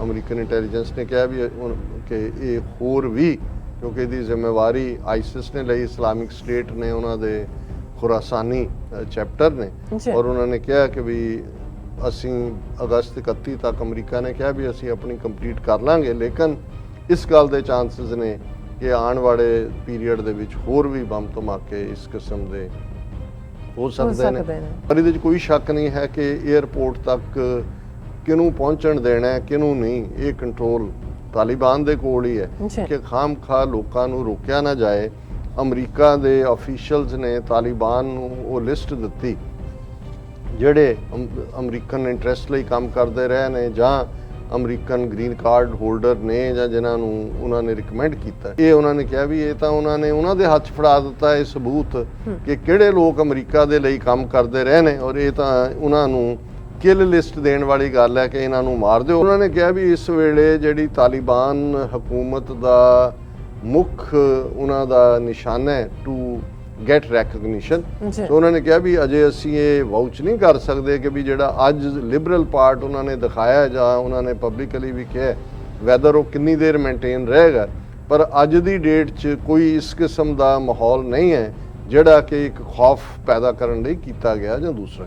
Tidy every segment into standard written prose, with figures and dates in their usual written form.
American intelligence ਨੇ ਕਿਹਾ ਵੀ ਕਿ ਇਹ ਹੋਰ ਵੀ, ਕਿਉਂਕਿ ਇਹਦੀ ਜ਼ਿੰਮੇਵਾਰੀ ਆਈਸਿਸ ਨੇ ਲਈ, ਇਸਲਾਮਿਕ ਸਟੇਟ ਨੇ ਉਹਨਾਂ ਦੇ ਖੁਰਾਸਾਨੀ ਚੈਪਟਰ ਨੇ, ਔਰ ਉਹਨਾਂ ਨੇ ਕਿਹਾ ਕਿ ਵੀ ਅਸੀਂ ਅਗਸਤ 31 ਤੱਕ ਅਮਰੀਕਾ ਨੇ ਕਿਹਾ ਵੀ ਅਸੀਂ ਆਪਣੀ ਕੰਪਲੀਟ ਕਰ ਲਾਂਗੇ, ਲੇਕਿਨ ਇਸ ਗੱਲ ਦੇ ਚਾਂਸਸ ਨੇ ਕਿ ਆਉਣ ਵਾਲੇ ਪੀਰੀਅਡ ਦੇ ਵਿੱਚ ਹੋਰ ਵੀ ਬੰਬ ਧਮਾਕੇ ਇਸ ਕਿਸਮ ਦੇ ਹੋ ਸਕਦੇ ਨੇ। ਪਰ ਇਹਦੇ 'ਚ ਕੋਈ ਸ਼ੱਕ ਨਹੀਂ ਹੈ ਕਿ ਏਅਰਪੋਰਟ ਤੱਕ ਕਿਹਨੂੰ ਪਹੁੰਚਣ ਦੇਣਾ ਹੈ, ਕਿਹਨੂੰ ਨਹੀਂ, ਇਹ ਕੰਟਰੋਲ ਤਾਲਿਬਾਨ ਦੇ ਕੋਲ ਹੀ ਹੈ ਕਿ ਖਾਮ-ਖਾ ਲੋਕਾਂ ਨੂੰ ਰੋਕਿਆ ਨਾ ਜਾਏ। ਅਮਰੀਕਾ ਦੇ ਆਫੀਸ਼ੀਅਲਸ ਨੇ ਤਾਲਿਬਾਨ ਨੂੰ ਉਹ ਲਿਸਟ ਦਿੱਤੀ ਜਿਹੜੇ ਅਮਰੀਕਨ ਇੰਟਰਸਟ ਲਈ ਕੰਮ ਕਰਦੇ ਰਹੇ ਨੇ ਜਾਂ ਅਮਰੀਕਨ ਗ੍ਰੀਨ ਕਾਰਡ ਹੋਲਡਰ ਨੇ ਜਾਂ ਜਿਨ੍ਹਾਂ ਨੂੰ ਉਹਨਾਂ ਨੇ ਰਿਕਮੈਂਡ ਕੀਤਾ। ਇਹ ਉਹਨਾਂ ਨੇ ਕਿਹਾ ਵੀ ਇਹ ਤਾਂ ਉਹਨਾਂ ਨੇ ਉਹਨਾਂ ਦੇ ਹੱਥ 'ਚ ਫੜਾ ਦਿੱਤਾ ਇਹ ਸਬੂਤ ਕਿ ਕਿਹੜੇ ਲੋਕ ਅਮਰੀਕਾ ਦੇ ਲਈ ਕੰਮ ਕਰਦੇ ਰਹੇ ਨੇ, ਔਰ ਇਹ ਤਾਂ ਉਹਨਾਂ ਨੂੰ ਕਿਲ ਲਿਸਟ ਦੇਣ ਵਾਲੀ ਗੱਲ ਹੈ ਕਿ ਇਹਨਾਂ ਨੂੰ ਮਾਰ ਦਿਓ। ਉਹਨਾਂ ਨੇ ਕਿਹਾ ਵੀ ਇਸ ਵੇਲੇ ਜਿਹੜੀ ਤਾਲਿਬਾਨ ਹਕੂਮਤ ਦਾ ਮੁੱਖ ਉਹਨਾਂ ਦਾ ਨਿਸ਼ਾਨਾ ਹੈ ਟੂ ਗੈਟ ਰੈਕਗਨੀਸ਼ਨ। ਸੋ ਉਹਨਾਂ ਨੇ ਕਿਹਾ ਵੀ ਅਜੇ ਅਸੀਂ ਇਹ ਵਾਊਚ ਨਹੀਂ ਕਰ ਸਕਦੇ ਕਿ ਵੀ ਜਿਹੜਾ ਅੱਜ ਲਿਬਰਲ ਪਾਰਟ ਉਹਨਾਂ ਨੇ ਦਿਖਾਇਆ ਜਾਂ ਉਹਨਾਂ ਨੇ ਪਬਲਿਕਲੀ ਵੀ ਕਿਹਾ ਵੈਦਰ ਉਹ ਕਿੰਨੀ ਦੇਰ ਮੇਨਟੇਨ ਰਹੇਗਾ, ਪਰ ਅੱਜ ਦੀ ਡੇਟ 'ਚ ਕੋਈ ਇਸ ਕਿਸਮ ਦਾ ਮਾਹੌਲ ਨਹੀਂ ਹੈ ਜਿਹੜਾ ਕਿ ਇੱਕ ਖੌਫ ਪੈਦਾ ਕਰਨ ਲਈ ਕੀਤਾ ਗਿਆ ਜਾਂ ਦੂਸਰਾ।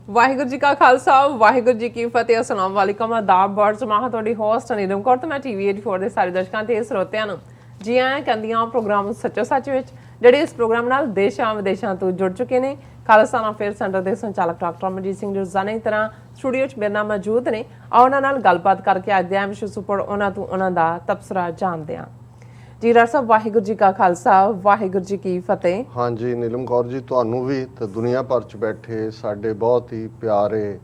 ਵਾਹਿਗੁਰੂ ਜੀ ਕਾ ਖਾਲਸਾ ਵਾਹਿਗੁਰੂ ਜੀ ਕੀ ਫਤਿਹ। ਅਸਲਾਮ ਵਾਲੇਕਮ, ਆਦਾਬ, ਬਰਜ ਮਾਹ। ਤੁਹਾਡੀ ਹੋਸਟ ਨੀਲਮ ਕੌਰ ਤੇ ਮੈਂ TV 84 ਦੇ ਸਾਰੇ ਦਰਸ਼ਕਾਂ ਤੇ ਸਰੋਤਿਆਂ ਨੂੰ ਜੀ ਆਇਆਂ ਕਹਿੰਦੀਆਂ ਪ੍ਰੋਗਰਾਮ ਸੱਚੋ ਸੱਚ ਵਿੱਚ, ਜਿਹੜੇ ਇਸ ਪ੍ਰੋਗਰਾਮ ਨਾਲ ਦੇਸ਼ਾਂ ਵਿਦੇਸ਼ਾਂ ਤੋਂ ਜੁੜ ਚੁੱਕੇ ਨੇ। ਖਾਲਸਾ ਅਫੇਅਰ ਸੈਂਟਰ ਦੇ ਸੰਚਾਲਕ ਡਾਕਟਰ ਅਮਰਜੀਤ ਸਿੰਘ ਰੋਜ਼ਾਨਾ ਦੀ ਤਰ੍ਹਾਂ ਸਟੂਡੀਓ 'ਚ ਮੇਰੇ ਨਾਲ ਮੌਜੂਦ ਨੇ। ਉਹਨਾਂ ਨਾਲ ਗੱਲਬਾਤ ਕਰਕੇ ਅੱਜ ਦੇ ਅਹਿਮ ਵਿਸ਼ੇ ਉੱਪਰ ਉਹਨਾਂ ਤੋਂ ਉਹਨਾਂ ਦਾ ਤਬਸਰਾ ਜਾਣਦੇ ਹਾਂ। ਜੀ ਡਾਕਟਰ ਸਾਹਿਬ, ਵਾਹਿਗੁਰੂ ਜੀ ਕਾ ਖਾਲਸਾ ਵਾਹਿਗੁਰੂ ਜੀ ਕੀ ਫਤਿਹ। ਹਾਂਜੀ ਨੀਲਮ ਕੌਰ ਜੀ, ਤੁਹਾਨੂੰ ਵੀ ਤੇ ਦੁਨੀਆ ਭਰ 'ਚ ਬੈਠੇ ਸਾਡੇ ਬਹੁਤ ਹੀ ਪਿਆਰੇ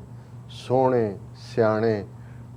ਸੋਹਣੇ ਸਿਆਣੇ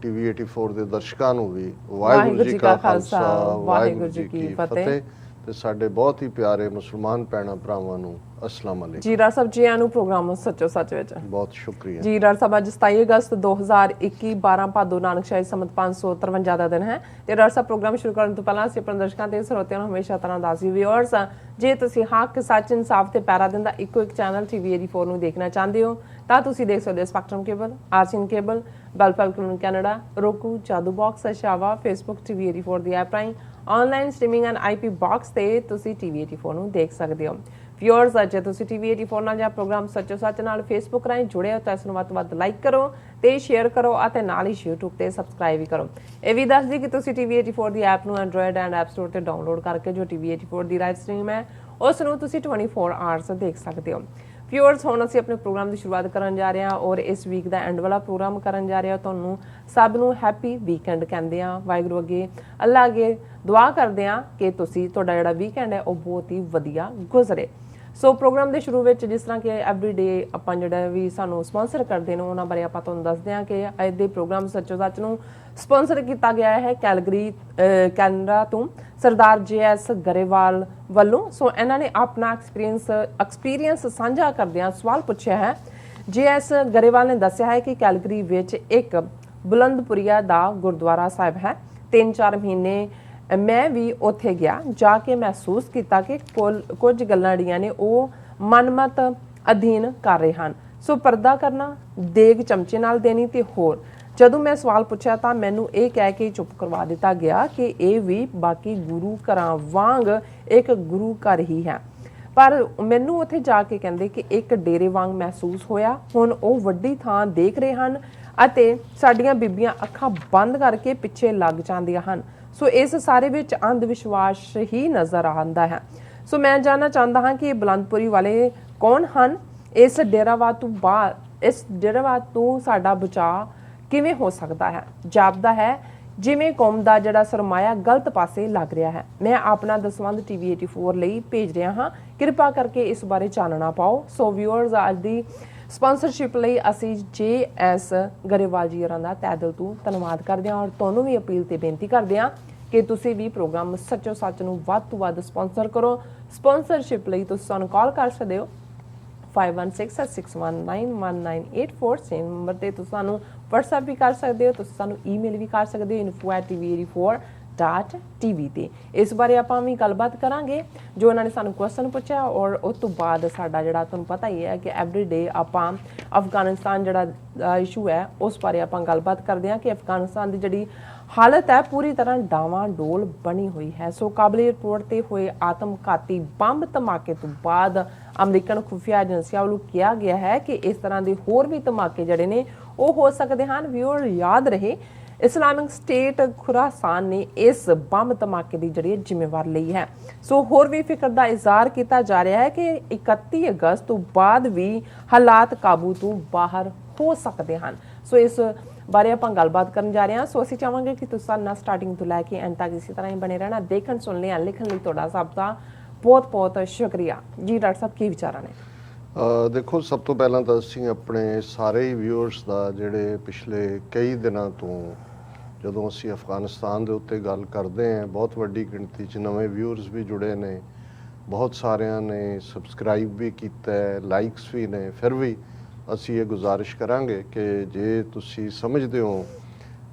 TV 84 ਦੇ ਦਰਸ਼ਕਾਂ ਨੂੰ ਵੀ ਵਾਹਿਗੁਰੂ ਜੀ ਕਾ ਖਾਲਸਾ ਵਾਹਿਗੁਰੂ ਜੀ ਕੀ ਫਤਿਹ। ਤੇ ਸਾਡੇ ਬਹੁਤ ਹੀ ਪਿਆਰੇ ਮੁਸਲਮਾਨ ਭੈਣਾਂ ਭਰਾਵਾਂ ਨੂੰ ਅਸਲਾਮ ਅਲੈਕੁਮ। ਜੀ ਡਾਕਟਰ ਸਾਹਿਬ, ਜੀ ਆਇਆਂ ਨੂੰ ਪ੍ਰੋਗਰਾਮ ਸੱਚੋ ਸੱਚ ਵਿੱਚ। ਬਹੁਤ ਸ਼ੁਕਰੀਆ ਜੀ ਡਾਕਟਰ ਸਾਹਿਬ, ਅੱਜ 27 ਅਗਸਤ 2021 12 ਭਾਦੋ ਨਾਨਕਸ਼ਾਹੀ ਸੰਮਤ 553 ਦਾ ਦਿਨ ਹੈ। ਤੇ ਡਾਕਟਰ ਸਾਹਿਬ, ਪ੍ਰੋਗਰਾਮ ਸ਼ੁਰੂ ਕਰਨ ਤੋਂ ਪਹਿਲਾਂ ਅਸੀਂ ਆਪਣੇ ਦਰਸ਼ਕਾਂ ਤੇ ਸਰੋਤਿਆਂ ਨੂੰ ਹਮੇਸ਼ਾ ਤਰ੍ਹਾਂ ਦੱਸੀ ਵਿਊਅਰਸ, ਜੇ ਤੁਸੀਂ ਹੱਕ ਸੱਚ ਇਨਸਾਫ ਤੇ ਪੈਰਾ ਦਿੰਦਾ ਇੱਕੋ ਇੱਕ ਚੈਨਲ TV 84 ਨੂੰ ਦੇਖਣਾ ਚਾਹੁੰਦੇ ਹੋ ਤਾਂ ਤੁਸੀਂ ਦੇਖ ਸਕਦੇ ਹੋ ਸਪੈਕਟਰਮ ਕੇਬਲ, ਆਰਸੀਐਨ ਕੇਬਲ, ਬੈਲਫੈਲਕਨ Canada, roku, Jadoo box, Oshawa, Facebook TV 84 ਦੀ ਐਪ ਰਾਹੀਂ online streaming and IP box ਤੇ ਤੁਸੀਂ TV 84 ਨੂੰ ਦੇਖ ਸਕਦੇ ਹੋ। ਵਿਊਅਰਸ, ਜੇ ਤੁਸੀਂ TV 84 ਨਾਲ ਜਾਂ ਪ੍ਰੋਗਰਾਮ ਸੱਚੋ ਸੱਚ ਨਾਲ ਫੇਸਬੁੱਕ ਰਾਹੀਂ ਜੁੜੇ ਹੋ ਤਾਂ ਇਸ ਨੂੰ ਵੱਧ ਤੋਂ ਵੱਧ ਲਾਈਕ ਕਰੋ ਤੇ ਸ਼ੇਅਰ ਕਰੋ ਅਤੇ ਨਾਲ ਹੀ YouTube ਤੇ ਸਬਸਕ੍ਰਾਈਬ ਵੀ ਕਰੋ। ਇਹ ਵੀ ਦੱਸ ਦਿਓ ਕਿ ਤੁਸੀਂ TV 84 ਦੀ ਐਪ ਨੂੰ ਐਂਡਰੋਇਡ ਐਂਡ ਐਪ ਸਟੋਰ ਤੇ ਡਾਊਨਲੋਡ ਕਰਕੇ ਜੋ TV 84 ਦੀ ਲਾਈਵ ਸਟ੍ਰੀਮ ਹੈ ਉਸ ਨੂੰ ਤੁਸੀਂ 24 ਆਵਰਸ ਦੇਖ ਸਕਦੇ ਹੋ। ਵਿਊਅਰਸ, ਹੁਣ ਅਸੀਂ ਆਪਣੇ ਪ੍ਰੋਗਰਾਮ ਦੀ ਸ਼ੁਰੂਆਤ ਕਰਨ ਜਾ ਰਹੇ ਹਾਂ ਔਰ ਇਸ ਵੀਕ ਦਾ ਐਂਡ ਵਾਲਾ ਪ੍ਰੋਗਰਾਮ ਕਰਨ ਜਾ ਰਹੇ ਹਾਂ। ਤੁਹਾਨੂੰ ਸਭ ਨੂੰ ਹੈਪੀ ਵੀਕਐਂਡ ਕਹਿੰਦੇ ਹਾਂ। ਵਾਹਿਗੁਰੂ ਅੱਗੇ, ਅੱਲਾ ਅੱਗੇ ਦੁਆ ਕਰਦੇ ਹਾਂ ਕਿ ਤੁਹਾਡਾ ਜਿਹੜਾ ਵੀਕਐਂਡ ਹੈ ਉਹ ਬਹੁਤ ਹੀ ਵਧੀਆ ਗੁਜ਼ਰੇ। ਸੋ ਪ੍ਰੋਗਰਾਮ ਦੇ ਸ਼ੁਰੂ ਵਿੱਚ ਜਿਸ ਤਰ੍ਹਾਂ ਕਿ ਐਵਰੀਡੇ ਆਪਾਂ ਜਿਹੜਾ ਵੀ ਸਾਨੂੰ ਸਪਾਂਸਰ ਕਰਦੇ ਨੇ ਉਹਨਾਂ ਬਾਰੇ ਆਪਾਂ ਤੁਹਾਨੂੰ ਦੱਸਦੇ ਹਾਂ ਕਿ ਅੱਜ ਦੇ ਪ੍ਰੋਗਰਾਮ ਸੱਚੋ ਸੱਚ ਨੂੰ ਸਪਾਂਸਰ ਕੀਤਾ ਗਿਆ ਹੈ ਕੈਲਗਰੀ ਕੈਨੇਡਾ ਤੋਂ ਸਰਦਾਰ JS ਗਰੇਵਾਲ ਵੱਲੋਂ। ਸੋ ਇਹਨਾਂ ਨੇ ਆਪਣਾ ਐਕਸਪੀਰੀਅੰਸ ਸਾਂਝਾ ਕਰਦਿਆਂ ਸਵਾਲ ਪੁੱਛਿਆ ਹੈ। JS ਗਰੇਵਾਲ ਨੇ ਦੱਸਿਆ ਹੈ ਕਿ ਕੈਲਗਰੀ ਵਿੱਚ ਇੱਕ ਬੁਲੰਦਪੁਰੀਆ ਦਾ ਗੁਰਦੁਆਰਾ ਸਾਹਿਬ ਹੈ। 3-4 ਮਹੀਨੇ ਮੈਂ ਵੀ ਉੱਥੇ ਗਿਆ, ਜਾ ਕੇ ਮਹਿਸੂਸ ਕੀਤਾ ਕਿ ਕੁਝ ਗੱਲਾਂ ਜਿਹੜੀਆਂ ਨੇ ਉਹ ਮਨਮਤ ਅਧੀਨ ਕਰ ਰਹੇ ਹਨ। ਸੋ ਪਰਦਾ ਕਰਨਾ, ਦੇਗ ਚਮਚੇ ਨਾਲ ਦੇਣੀ ਤੇ ਹੋਰ। ਜਦੋਂ ਮੈਂ ਸਵਾਲ ਪੁੱਛਿਆ ਤਾਂ ਮੈਨੂੰ ਇਹ ਕਹਿ ਕੇ ਚੁੱਪ ਕਰਵਾ ਦਿੱਤਾ ਗਿਆ ਕਿ ਇਹ ਵੀ ਬਾਕੀ ਗੁਰੂ ਘਰਾਂ ਵਾਂਗ ਇੱਕ ਗੁਰੂ ਘਰ ਹੀ ਹੈ। ਪਰ ਮੈਨੂੰ ਉੱਥੇ ਜਾ ਕੇ ਕਹਿੰਦੇ ਕਿ ਇੱਕ ਡੇਰੇ ਵਾਂਗ ਮਹਿਸੂਸ ਹੋਇਆ। ਹੁਣ ਉਹ ਵੱਡੀ ਥਾਂ ਦੇਖ ਰਹੇ ਹਨ ਅਤੇ ਸਾਡੀਆਂ ਬੀਬੀਆਂ ਅੱਖਾਂ ਬੰਦ ਕਰਕੇ ਪਿੱਛੇ ਲੱਗ ਜਾਂਦੀਆਂ ਹਨ। ਸੋ ਇਸ ਸਾਰੇ ਵਿੱਚ ਅੰਧ ਵਿਸ਼ਵਾਸ ਹੀ ਨਜ਼ਰ ਆਉਂਦਾ ਹੈ। ਸੋ ਮੈਂ ਜਾਣਨਾ ਚਾਹੁੰਦਾ ਹਾਂ ਕਿ ਬੁਲੰਦਪੁਰੀ ਵਾਲੇ ਕੌਣ ਹਨ? ਇਸ ਡੇਰਾਵਾਦ ਤੋਂ ਸਾਡਾ ਬਚਾਅ ਕਿਵੇਂ ਹੋ ਸਕਦਾ ਹੈ? ਜਾਪਦਾ ਹੈ ਜਿਵੇਂ ਕੌਮ ਦਾ ਜਿਹੜਾ ਸਰਮਾਇਆ ਗਲਤ ਪਾਸੇ ਲੱਗ ਰਿਹਾ ਹੈ। ਮੈਂ ਆਪਣਾ ਦਸਵੰਧ TV 84 ਲਈ ਭੇਜ ਰਿਹਾ ਹਾਂ, ਕਿਰਪਾ ਕਰਕੇ ਇਸ ਬਾਰੇ ਚਾਨਣਾ ਪਾਓ। ਸੋ ਵਿਊਅਰਸ, ਅੱਜ ਦੀ ਸਪਾਂਸਰਸ਼ਿਪ ਲਈ ਅਸੀਂ JS ਗਰੇਵਾਲ ਜੀ ਹੋਰਾਂ ਦਾ ਤਹਿ ਦਿਲ ਤੋਂ ਧੰਨਵਾਦ ਕਰਦੇ ਹਾਂ ਔਰ ਤੁਹਾਨੂੰ ਵੀ ਅਪੀਲ ਤੇ ਬੇਨਤੀ ਕਰਦੇ ਹਾਂ ਕਿ ਤੁਸੀਂ ਵੀ ਪ੍ਰੋਗਰਾਮ ਸੱਚੋ ਸੱਚ ਨੂੰ ਵੱਧ ਤੋਂ ਵੱਧ ਸਪਾਂਸਰ ਕਰੋ। ਸਪਾਂਸਰਸ਼ਿਪ ਲਈ ਤੁਸੀਂ ਸਾਨੂੰ ਕਾਲ ਕਰ ਸਕਦੇ ਹੋ 5166191984 ਨੰਬਰ ਤੇ ਤੁਸੀਂ ਸਾਨੂੰ WhatsApp ਵੀ ਕਰ ਸਕਦੇ ਹੋ, ਤੁਸੀਂ ਸਾਨੂੰ ਈਮੇਲ ਵੀ ਕਰ ਸਕਦੇ ਹੋ info@tv84.tv ਤੇ। ਇਸ ਬਾਰੇ ਆਪਾਂ ਵੀ ਗੱਲਬਾਤ ਕਰਾਂਗੇ ਜੋ ਉਹਨਾਂ ਨੇ ਸਾਨੂੰ ਕੁਐਸਚਨ ਪੁੱਛਿਆ, ਔਰ ਉਸ ਤੋਂ ਬਾਅਦ ਸਾਡਾ ਜਿਹੜਾ ਤੁਹਾਨੂੰ ਪਤਾ ਹੀ ਹੈ ਕਿ ਐਵਰੀਡੇ ਆਪਾਂ ਅਫਗਾਨਿਸਤਾਨ ਜਿਹੜਾ ਇਸ਼ੂ ਹੈ ਉਸ ਬਾਰੇ ਆਪਾਂ ਗੱਲਬਾਤ ਕਰਦੇ ਹਾਂ ਕਿ ਅਫਗਾਨਿਸਤਾਨ ਦੀ ਜਿਹੜੀ ਹਾਲਤ ਹੈ ਪੂਰੀ ਤਰ੍ਹਾਂ ਡਾਵਾਂਡੋਲ ਬਣੀ ਹੋਈ ਹੈ। ਸੋ ਕਾਬਲ ਏਅਰਪੋਰਟ ਤੇ ਹੋਏ ਆਤਮਘਾਤੀ ਬੰਬ ਧਮਾਕੇ ਤੋਂ ਬਾਅਦ ਅਮਰੀਕਨ ਖੁਫੀਆ ਏਜੰਸੀਆਂ ਵੱਲੋਂ ਕਿਹਾ ਗਿਆ ਹੈ ਕਿ ਇਸ ਤਰ੍ਹਾਂ ਦੇ ਹੋਰ ਵੀ ਧਮਾਕੇ ਜਿਹੜੇ ਨੇ ਉਹ ਹੋ ਸਕਦੇ ਹਨ। ਵੀਅਰ ਯਾਦ ਰਹੇ ਇਸਲਾਮਿਕ ਸਟੇਟ ਖੁਰਾਸਾਨ ਨੇ ਇਸ ਬੰਬ ਧਮਾਕੇ ਦੀ ਜਿਹੜੀ ਜ਼ਿੰਮੇਵਾਰ ਲਈ ਹੈ। ਸੋ ਹੋਰ ਵੀ ਫਿਕਰ ਦਾ ਇਜ਼ਹਾਰ ਕੀਤਾ ਜਾ ਰਿਹਾ ਹੈ ਕਿ 31 ਅਗਸਤ ਤੋਂ ਬਾਅਦ ਵੀ ਹਾਲਾਤ ਕਾਬੂ ਤੋਂ ਬਾਹਰ ਹੋ ਸਕਦੇ ਹਨ। ਸੋ ਇਸ ਬਾਰੇ ਆਪਾਂ ਗੱਲਬਾਤ ਕਰਨ ਜਾ ਰਹੇ ਹਾਂ। ਸੋ ਅਸੀਂ ਚਾਹਾਂਗੇ ਕਿ ਤੁਸੀਂ ਸਾਡੇ ਨਾਲ ਸਟਾਰਟਿੰਗ ਤੋਂ ਲੈ ਕੇ ਐਂਡ ਤੱਕ ਇਸੇ ਤਰ੍ਹਾਂ ਹੀ ਬਣੇ ਰਹਿਣਾ। ਦੇਖਣ ਸੁਣਨ ਜਾਂ ਲਿਖਣ ਲਈ ਤੁਹਾਡਾ ਸਭ ਦਾ ਬਹੁਤ ਬਹੁਤ ਸ਼ੁਕਰੀਆ ਜੀ। ਡਾਕਟਰ ਸਾਹਿਬ ਕੀ ਵਿਚਾਰਾਂ ਨੇ? ਦੇਖੋ, ਸਭ ਤੋਂ ਪਹਿਲਾਂ ਤਾਂ ਅਸੀਂ ਆਪਣੇ ਸਾਰੇ ਵਿਊਅਰਸ ਦਾ ਜਿਹੜੇ ਪਿਛਲੇ ਕਈ ਦਿਨਾਂ ਤੋਂ ਜਦੋਂ ਅਸੀਂ ਅਫਗਾਨਿਸਤਾਨ ਦੇ ਉੱਤੇ ਗੱਲ ਕਰਦੇ ਹਾਂ, ਬਹੁਤ ਵੱਡੀ ਗਿਣਤੀ 'ਚ ਨਵੇਂ ਵਿਊਅਰਸ ਵੀ ਜੁੜੇ ਨੇ, ਬਹੁਤ ਸਾਰਿਆਂ ਨੇ ਸਬਸਕ੍ਰਾਈਬ ਵੀ ਕੀਤਾ, ਲਾਈਕਸ ਵੀ ਨੇ। ਫਿਰ ਵੀ ਅਸੀਂ ਇਹ ਗੁਜ਼ਾਰਿਸ਼ ਕਰਾਂਗੇ ਕਿ ਜੇ ਤੁਸੀਂ ਸਮਝਦੇ ਹੋ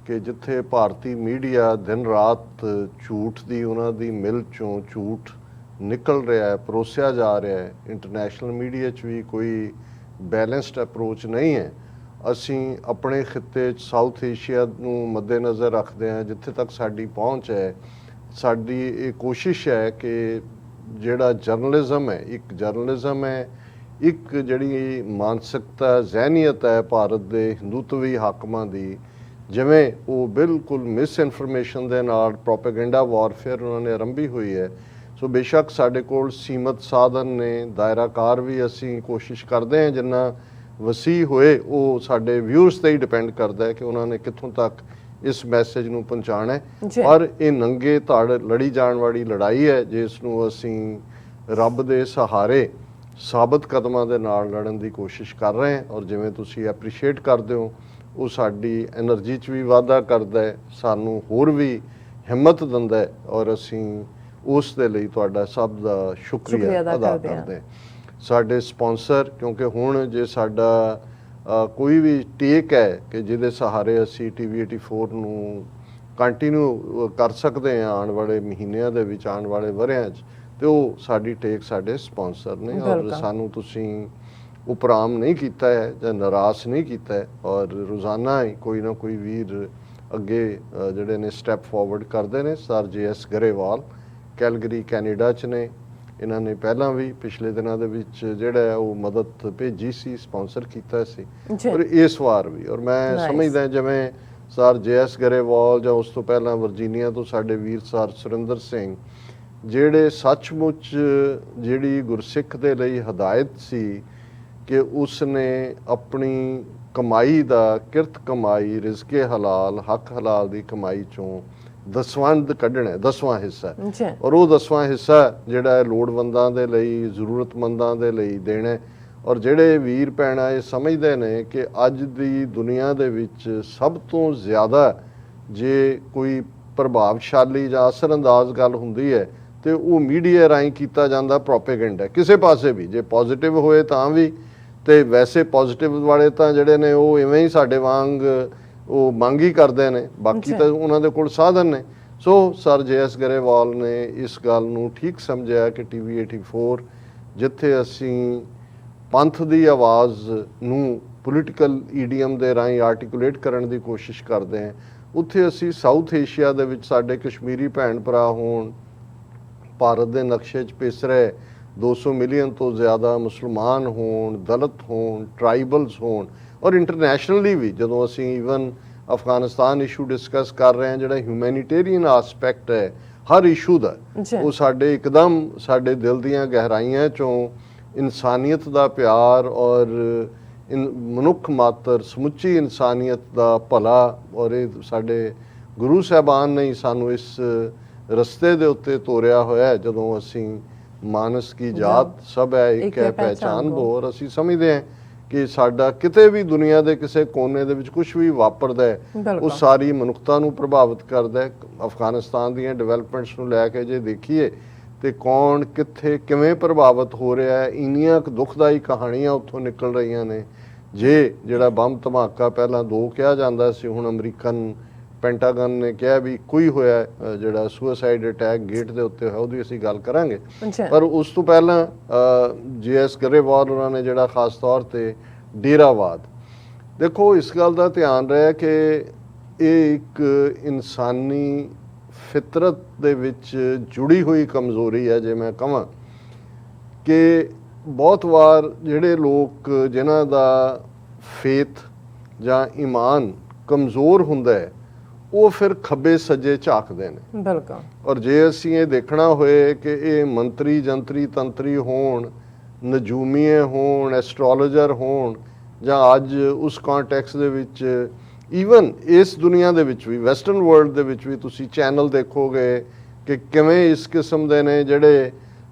ਕਿ ਜਿੱਥੇ ਭਾਰਤੀ ਮੀਡੀਆ ਦਿਨ ਰਾਤ ਝੂਠ ਦੀ ਉਹਨਾਂ ਦੀ ਮਿਲ 'ਚੋਂ ਝੂਠ ਨਿਕਲ ਰਿਹਾ ਹੈ, ਪਰੋਸਿਆ ਜਾ ਰਿਹਾ ਹੈ, ਇੰਟਰਨੈਸ਼ਨਲ ਮੀਡੀਆ 'ਚ ਵੀ ਕੋਈ ਬੈਲੈਂਸਡ ਅਪਰੋਚ ਨਹੀਂ ਹੈ। ਅਸੀਂ ਆਪਣੇ ਖਿੱਤੇ 'ਚ ਸਾਊਥ ਏਸ਼ੀਆ ਨੂੰ ਮੱਦੇਨਜ਼ਰ ਰੱਖਦੇ ਹਾਂ, ਜਿੱਥੇ ਤੱਕ ਸਾਡੀ ਪਹੁੰਚ ਹੈ। ਸਾਡੀ ਇਹ ਕੋਸ਼ਿਸ਼ ਹੈ ਕਿ ਜਿਹੜਾ ਜਰਨਲਿਜ਼ਮ ਹੈ, ਇੱਕ ਜਰਨਲਿਜ਼ਮ ਹੈ, ਇੱਕ ਜਿਹੜੀ ਮਾਨਸਿਕਤਾ ਜ਼ਹਿਨੀਅਤ ਹੈ ਭਾਰਤ ਦੇ ਹਿੰਦੂਤਵੀ ਹਾਕਮਾਂ ਦੀ, ਜਿਵੇਂ ਉਹ ਬਿਲਕੁਲ ਮਿਸ ਇਨਫੋਰਮੇਸ਼ਨ ਦੇ ਨਾਲ ਪ੍ਰੋਪੇਗੈਂਡਾ ਵਾਰਫੇਅਰ ਉਹਨਾਂ ਨੇ ਆਰੰਭੀ ਹੋਈ ਹੈ। ਸੋ ਬੇਸ਼ੱਕ ਸਾਡੇ ਕੋਲ ਸੀਮਤ ਸਾਧਨ ਨੇ, ਦਾਇਰਾਕਾਰ ਵੀ ਅਸੀਂ ਕੋਸ਼ਿਸ਼ ਕਰਦੇ ਹਾਂ ਜਿੰਨਾ ਵਸੀਹ ਹੋਏ, ਉਹ ਸਾਡੇ ਵਿਊਅਰਸ ਤੇ ਹੀ ਡਿਪੈਂਡ ਕਰਦਾ ਹੈ ਕਿ ਉਹਨਾਂ ਨੇ ਕਿੱਥੋਂ ਤੱਕ ਇਸ ਮੈਸੇਜ ਨੂੰ ਪਹੁੰਚਾਉਣਾ ਹੈ। ਪਰ ਇਹ ਨੰਗੇ ਧੜ ਲੜੀ ਜਾਣ ਵਾਲੀ ਲੜਾਈ ਹੈ ਜਿਸ ਨੂੰ ਅਸੀਂ ਰੱਬ ਦੇ ਸਹਾਰੇ ਸਾਬਤ ਕਦਮਾਂ ਦੇ ਨਾਲ ਲੜਨ ਦੀ ਕੋਸ਼ਿਸ਼ ਕਰ ਰਹੇ ਹਾਂ। ਔਰ ਜਿਵੇਂ ਤੁਸੀਂ ਐਪਰੀਸ਼ੀਏਟ ਕਰਦੇ ਹੋ, ਉਹ ਸਾਡੀ ਐਨਰਜੀ 'ਚ ਵੀ ਵਾਧਾ ਕਰਦਾ ਹੈ, ਸਾਨੂੰ ਹੋਰ ਵੀ ਹਿੰਮਤ ਦਿੰਦਾ ਹੈ, ਔਰ ਅਸੀਂ ਉਸ ਦੇ ਲਈ ਤੁਹਾਡਾ ਸਭ ਦਾ ਸ਼ੁਕਰੀਆ ਅਦਾ ਕਰਦੇ ਹਾਂ। ਸਾਡੇ ਸਪਾਂਸਰ, ਕਿਉਂਕਿ ਹੁਣ ਜੇ ਸਾਡਾ ਕੋਈ ਵੀ ਟੇਕ ਹੈ ਕਿ ਜਿਹਦੇ ਸਹਾਰੇ ਅਸੀਂ TV84 ਨੂੰ ਕੰਟੀਨਿਊ ਕਰ ਸਕਦੇ ਹਾਂ ਆਉਣ ਵਾਲੇ ਮਹੀਨਿਆਂ ਦੇ ਵਿੱਚ, ਆਉਣ ਵਾਲੇ ਵਰ੍ਹਿਆਂ 'ਚ, ਤੇ ਉਹ ਸਾਡੀ ਟੇਕ ਸਾਡੇ ਸਪਾਂਸਰ ਨੇ। ਔਰ ਸਾਨੂੰ ਤੁਸੀਂ ਉਪਰਾਮ ਨਹੀਂ ਕੀਤਾ ਹੈ ਜਾਂ ਨਿਰਾਸ਼ ਨਹੀਂ ਕੀਤਾ ਹੈ, ਔਰ ਰੋਜ਼ਾਨਾ ਹੀ ਕੋਈ ਨਾ ਕੋਈ ਵੀਰ ਅੱਗੇ ਜਿਹੜੇ ਨੇ ਸਟੈਪ ਫਾਰਵਰਡ ਕਰਦੇ ਨੇ। Sir JS Grewal Calgary Canada 'ਚ ਨੇ, ਇਹਨਾਂ ਨੇ ਪਹਿਲਾਂ ਵੀ ਪਿਛਲੇ ਦਿਨਾਂ ਦੇ ਵਿੱਚ ਜਿਹੜਾ ਉਹ ਮਦਦ ਭੇਜੀ ਸੀ, ਸਪਾਂਸਰ ਕੀਤਾ ਸੀ, ਔਰ ਇਸ ਵਾਰ ਵੀ। ਔਰ ਮੈਂ ਸਮਝਦਾ ਜਿਵੇਂ ਸਰ JS ਗਰੇਵਾਲ ਜਾਂ ਉਸ ਤੋਂ ਪਹਿਲਾਂ ਵਰਜੀਨੀਆ ਤੋਂ ਸਾਡੇ ਵੀਰ ਸਰ ਸੁਰਿੰਦਰ ਸਿੰਘ, ਜਿਹੜੇ ਸੱਚਮੁੱਚ ਜਿਹੜੀ ਗੁਰਸਿੱਖ ਦੇ ਲਈ ਹਦਾਇਤ ਸੀ ਕਿ ਉਸਨੇ ਆਪਣੀ ਕਮਾਈ ਦਾ, ਕਿਰਤ ਕਮਾਈ, ਰਿਜ਼ਕੇ ਹਲਾਲ, ਹੱਕ ਹਲਾਲ ਦੀ ਕਮਾਈ 'ਚੋਂ ਦਸਵੰਧ ਕੱਢਣਾ, 10ਵਾਂ ਹਿੱਸਾ, ਔਰ ਉਹ 10ਵਾਂ ਹਿੱਸਾ ਜਿਹੜਾ ਲੋੜਵੰਦਾਂ ਦੇ ਲਈ, ਜ਼ਰੂਰਤਮੰਦਾਂ ਦੇ ਲਈ ਦੇਣਾ। ਔਰ ਜਿਹੜੇ ਵੀਰ ਭੈਣਾਂ ਇਹ ਸਮਝਦੇ ਨੇ ਕਿ ਅੱਜ ਦੀ ਦੁਨੀਆ ਦੇ ਵਿੱਚ ਸਭ ਤੋਂ ਜ਼ਿਆਦਾ ਜੇ ਕੋਈ ਪ੍ਰਭਾਵਸ਼ਾਲੀ ਜਾਂ ਅਸਰਅੰਦਾਜ਼ ਗੱਲ ਹੁੰਦੀ ਹੈ ਤੇ ਉਹ ਮੀਡੀਆ ਰਾਹੀਂ ਕੀਤਾ ਜਾਂਦਾ ਪ੍ਰੋਪੇਗੈਂਡਾ, ਕਿਸੇ ਪਾਸੇ ਵੀ, ਜੇ ਪੋਜ਼ਿਟਿਵ ਹੋਏ ਤਾਂ ਵੀ, ਤੇ ਵੈਸੇ ਪੋਜ਼ਿਟਿਵ ਵਾਲੇ ਤਾਂ ਜਿਹੜੇ ਨੇ ਉਹ ਇਵੇਂ ਹੀ ਸਾਡੇ ਵਾਂਗ ਉਹ ਮੰਗ ਹੀ ਕਰਦੇ ਨੇ, ਬਾਕੀ ਤਾਂ ਉਹਨਾਂ ਦੇ ਕੋਲ ਸਾਧਨ ਨੇ। ਸੋ ਸਰ JS ਗਰੇਵਾਲ ਨੇ ਇਸ ਗੱਲ ਨੂੰ ਠੀਕ ਸਮਝਿਆ ਕਿ TV84 ਜਿੱਥੇ ਅਸੀਂ ਪੰਥ ਦੀ ਆਵਾਜ਼ ਨੂੰ ਪੋਲੀਟੀਕਲ ਈਡੀਅਮ ਦੇ ਰਾਹੀਂ ਆਰਟੀਕੂਲੇਟ ਕਰਨ ਦੀ ਕੋਸ਼ਿਸ਼ ਕਰਦੇ ਹਾਂ, ਉੱਥੇ ਅਸੀਂ ਸਾਊਥ ਏਸ਼ੀਆ ਦੇ ਵਿੱਚ ਸਾਡੇ ਕਸ਼ਮੀਰੀ ਭੈਣ ਭਰਾ ਹੋਣ, ਭਾਰਤ ਦੇ ਨਕਸ਼ੇ 'ਚ ਪਿਸ ਰਹੇ 200 ਮਿਲੀਅਨ ਤੋਂ ਜ਼ਿਆਦਾ ਮੁਸਲਮਾਨ ਹੋਣ, ਦਲਿਤ ਹੋਣ, ਟਰਾਈਬਲਸ ਹੋਣ, ਔਰ ਇੰਟਰਨੈਸ਼ਨਲੀ ਵੀ ਜਦੋਂ ਅਸੀਂ ਈਵਨ ਅਫਗਾਨਿਸਤਾਨ ਇਸ਼ੂ ਡਿਸਕਸ ਕਰ ਰਹੇ ਹਾਂ, ਜਿਹੜਾ ਹਿਊਮੈਨੀਟੇਰੀਅਨ ਆਸਪੈਕਟ ਹੈ ਹਰ ਇਸ਼ੂ ਦਾ, ਉਹ ਸਾਡੇ ਇੱਕਦਮ ਸਾਡੇ ਦਿਲ ਦੀਆਂ ਗਹਿਰਾਈਆਂ 'ਚੋਂ ਇਨਸਾਨੀਅਤ ਦਾ ਪਿਆਰ ਔਰ ਮਨੁੱਖ ਮਾਤਰ ਸਮੁੱਚੀ ਇਨਸਾਨੀਅਤ ਦਾ ਭਲਾ, ਔਰ ਇਹ ਸਾਡੇ ਗੁਰੂ ਸਾਹਿਬਾਨ ਨੇ ਸਾਨੂੰ ਇਸ ਰਸਤੇ ਦੇ ਉੱਤੇ ਤੋਰਿਆ ਹੋਇਆ। ਜਦੋਂ ਅਸੀਂ ਮਾਨਸ ਕੀ ਜਾਤ ਸਭ ਹੈ ਇੱਕ ਹੈ ਪਹਿਚਾਨ ਬੋ, ਔਰ ਅਸੀਂ ਸਮਝਦੇ ਹਾਂ ਕਿ ਸਾਡਾ ਕਿਤੇ ਵੀ ਦੁਨੀਆ ਦੇ ਕਿਸੇ ਕੋਨੇ ਦੇ ਵਿੱਚ ਕੁਝ ਵੀ ਵਾਪਰਦਾ ਹੈ, ਉਹ ਸਾਰੀ ਮਨੁੱਖਤਾ ਨੂੰ ਪ੍ਰਭਾਵਿਤ ਕਰਦਾ ਹੈ। ਅਫਗਾਨਿਸਤਾਨ ਦੀਆਂ ਡਿਵੈਲਪਮੈਂਟਸ ਨੂੰ ਲੈ ਕੇ ਜੇ ਦੇਖੀਏ ਤੇ ਕੌਣ ਕਿੱਥੇ ਕਿਵੇਂ ਪ੍ਰਭਾਵਿਤ ਹੋ ਰਿਹਾ ਹੈ। ਇੰਨੀਆਂ ਕੁ ਦੁਖਦਾਈ ਕਹਾਣੀਆਂ ਉੱਥੋਂ ਨਿਕਲ ਰਹੀਆਂ ਨੇ। ਜੇ ਜਿਹੜਾ ਬੰਬ ਧਮਾਕਾ ਪਹਿਲਾਂ 2 ਕਿਹਾ ਜਾਂਦਾ ਸੀ, ਹੁਣ ਅਮਰੀਕਨ ਪੈਂਟਾਗਨ ਨੇ ਕਿਹਾ ਵੀ ਕੋਈ ਹੋਇਆ ਜਿਹੜਾ ਸੁਸਾਈਡ ਅਟੈਕ ਗੇਟ ਦੇ ਉੱਤੇ ਹੋਇਆ, ਉਹਦੀ ਅਸੀਂ ਗੱਲ ਕਰਾਂਗੇ। ਪਰ ਉਸ ਤੋਂ ਪਹਿਲਾਂ JS ਗਰੇਵਾਲ ਉਹਨਾਂ ਨੇ ਜਿਹੜਾ ਖਾਸ ਤੌਰ ਤੇ ਡੇਰਾਵਾਦ, ਦੇਖੋ ਇਸ ਗੱਲ ਦਾ ਧਿਆਨ ਰਿਹਾ ਕਿ ਇਹ ਇੱਕ ਇਨਸਾਨੀ ਫਿਤਰਤ ਦੇ ਵਿੱਚ ਜੁੜੀ ਹੋਈ ਕਮਜ਼ੋਰੀ ਹੈ। ਜੇ ਮੈਂ ਕਹਾਂ ਕਿ ਬਹੁਤ ਵਾਰ ਜਿਹੜੇ ਲੋਕ ਜਿਨ੍ਹਾਂ ਦਾ ਫੇਥ ਜਾਂ ਈਮਾਨ ਕਮਜ਼ੋਰ ਹੁੰਦਾ ਹੈ, ਉਹ ਫਿਰ ਖੱਬੇ ਸੱਜੇ ਝਾਕਦੇ ਨੇ। ਬਿਲਕੁਲ। ਔਰ ਜੇ ਅਸੀਂ ਇਹ ਦੇਖਣਾ ਹੋਏ ਕਿ ਇਹ ਮੰਤਰੀ ਜੰਤਰੀ ਤੰਤਰੀ ਹੋਣ, ਨਜੂਮੀਏ ਹੋਣ, ਐਸਟ੍ਰੋਲੋਜਰ ਹੋਣ, ਜਾਂ ਅੱਜ ਉਸ ਕੰਟੈਕਸਟ ਦੇ ਵਿੱਚ ਈਵਨ ਇਸ ਦੁਨੀਆ ਦੇ ਵਿੱਚ ਵੀ, ਵੈਸਟਰਨ ਵਰਲਡ ਦੇ ਵਿੱਚ ਵੀ ਤੁਸੀਂ ਚੈਨਲ ਦੇਖੋਗੇ ਕਿ ਕਿਵੇਂ ਇਸ ਕਿਸਮ ਦੇ ਨੇ ਜਿਹੜੇ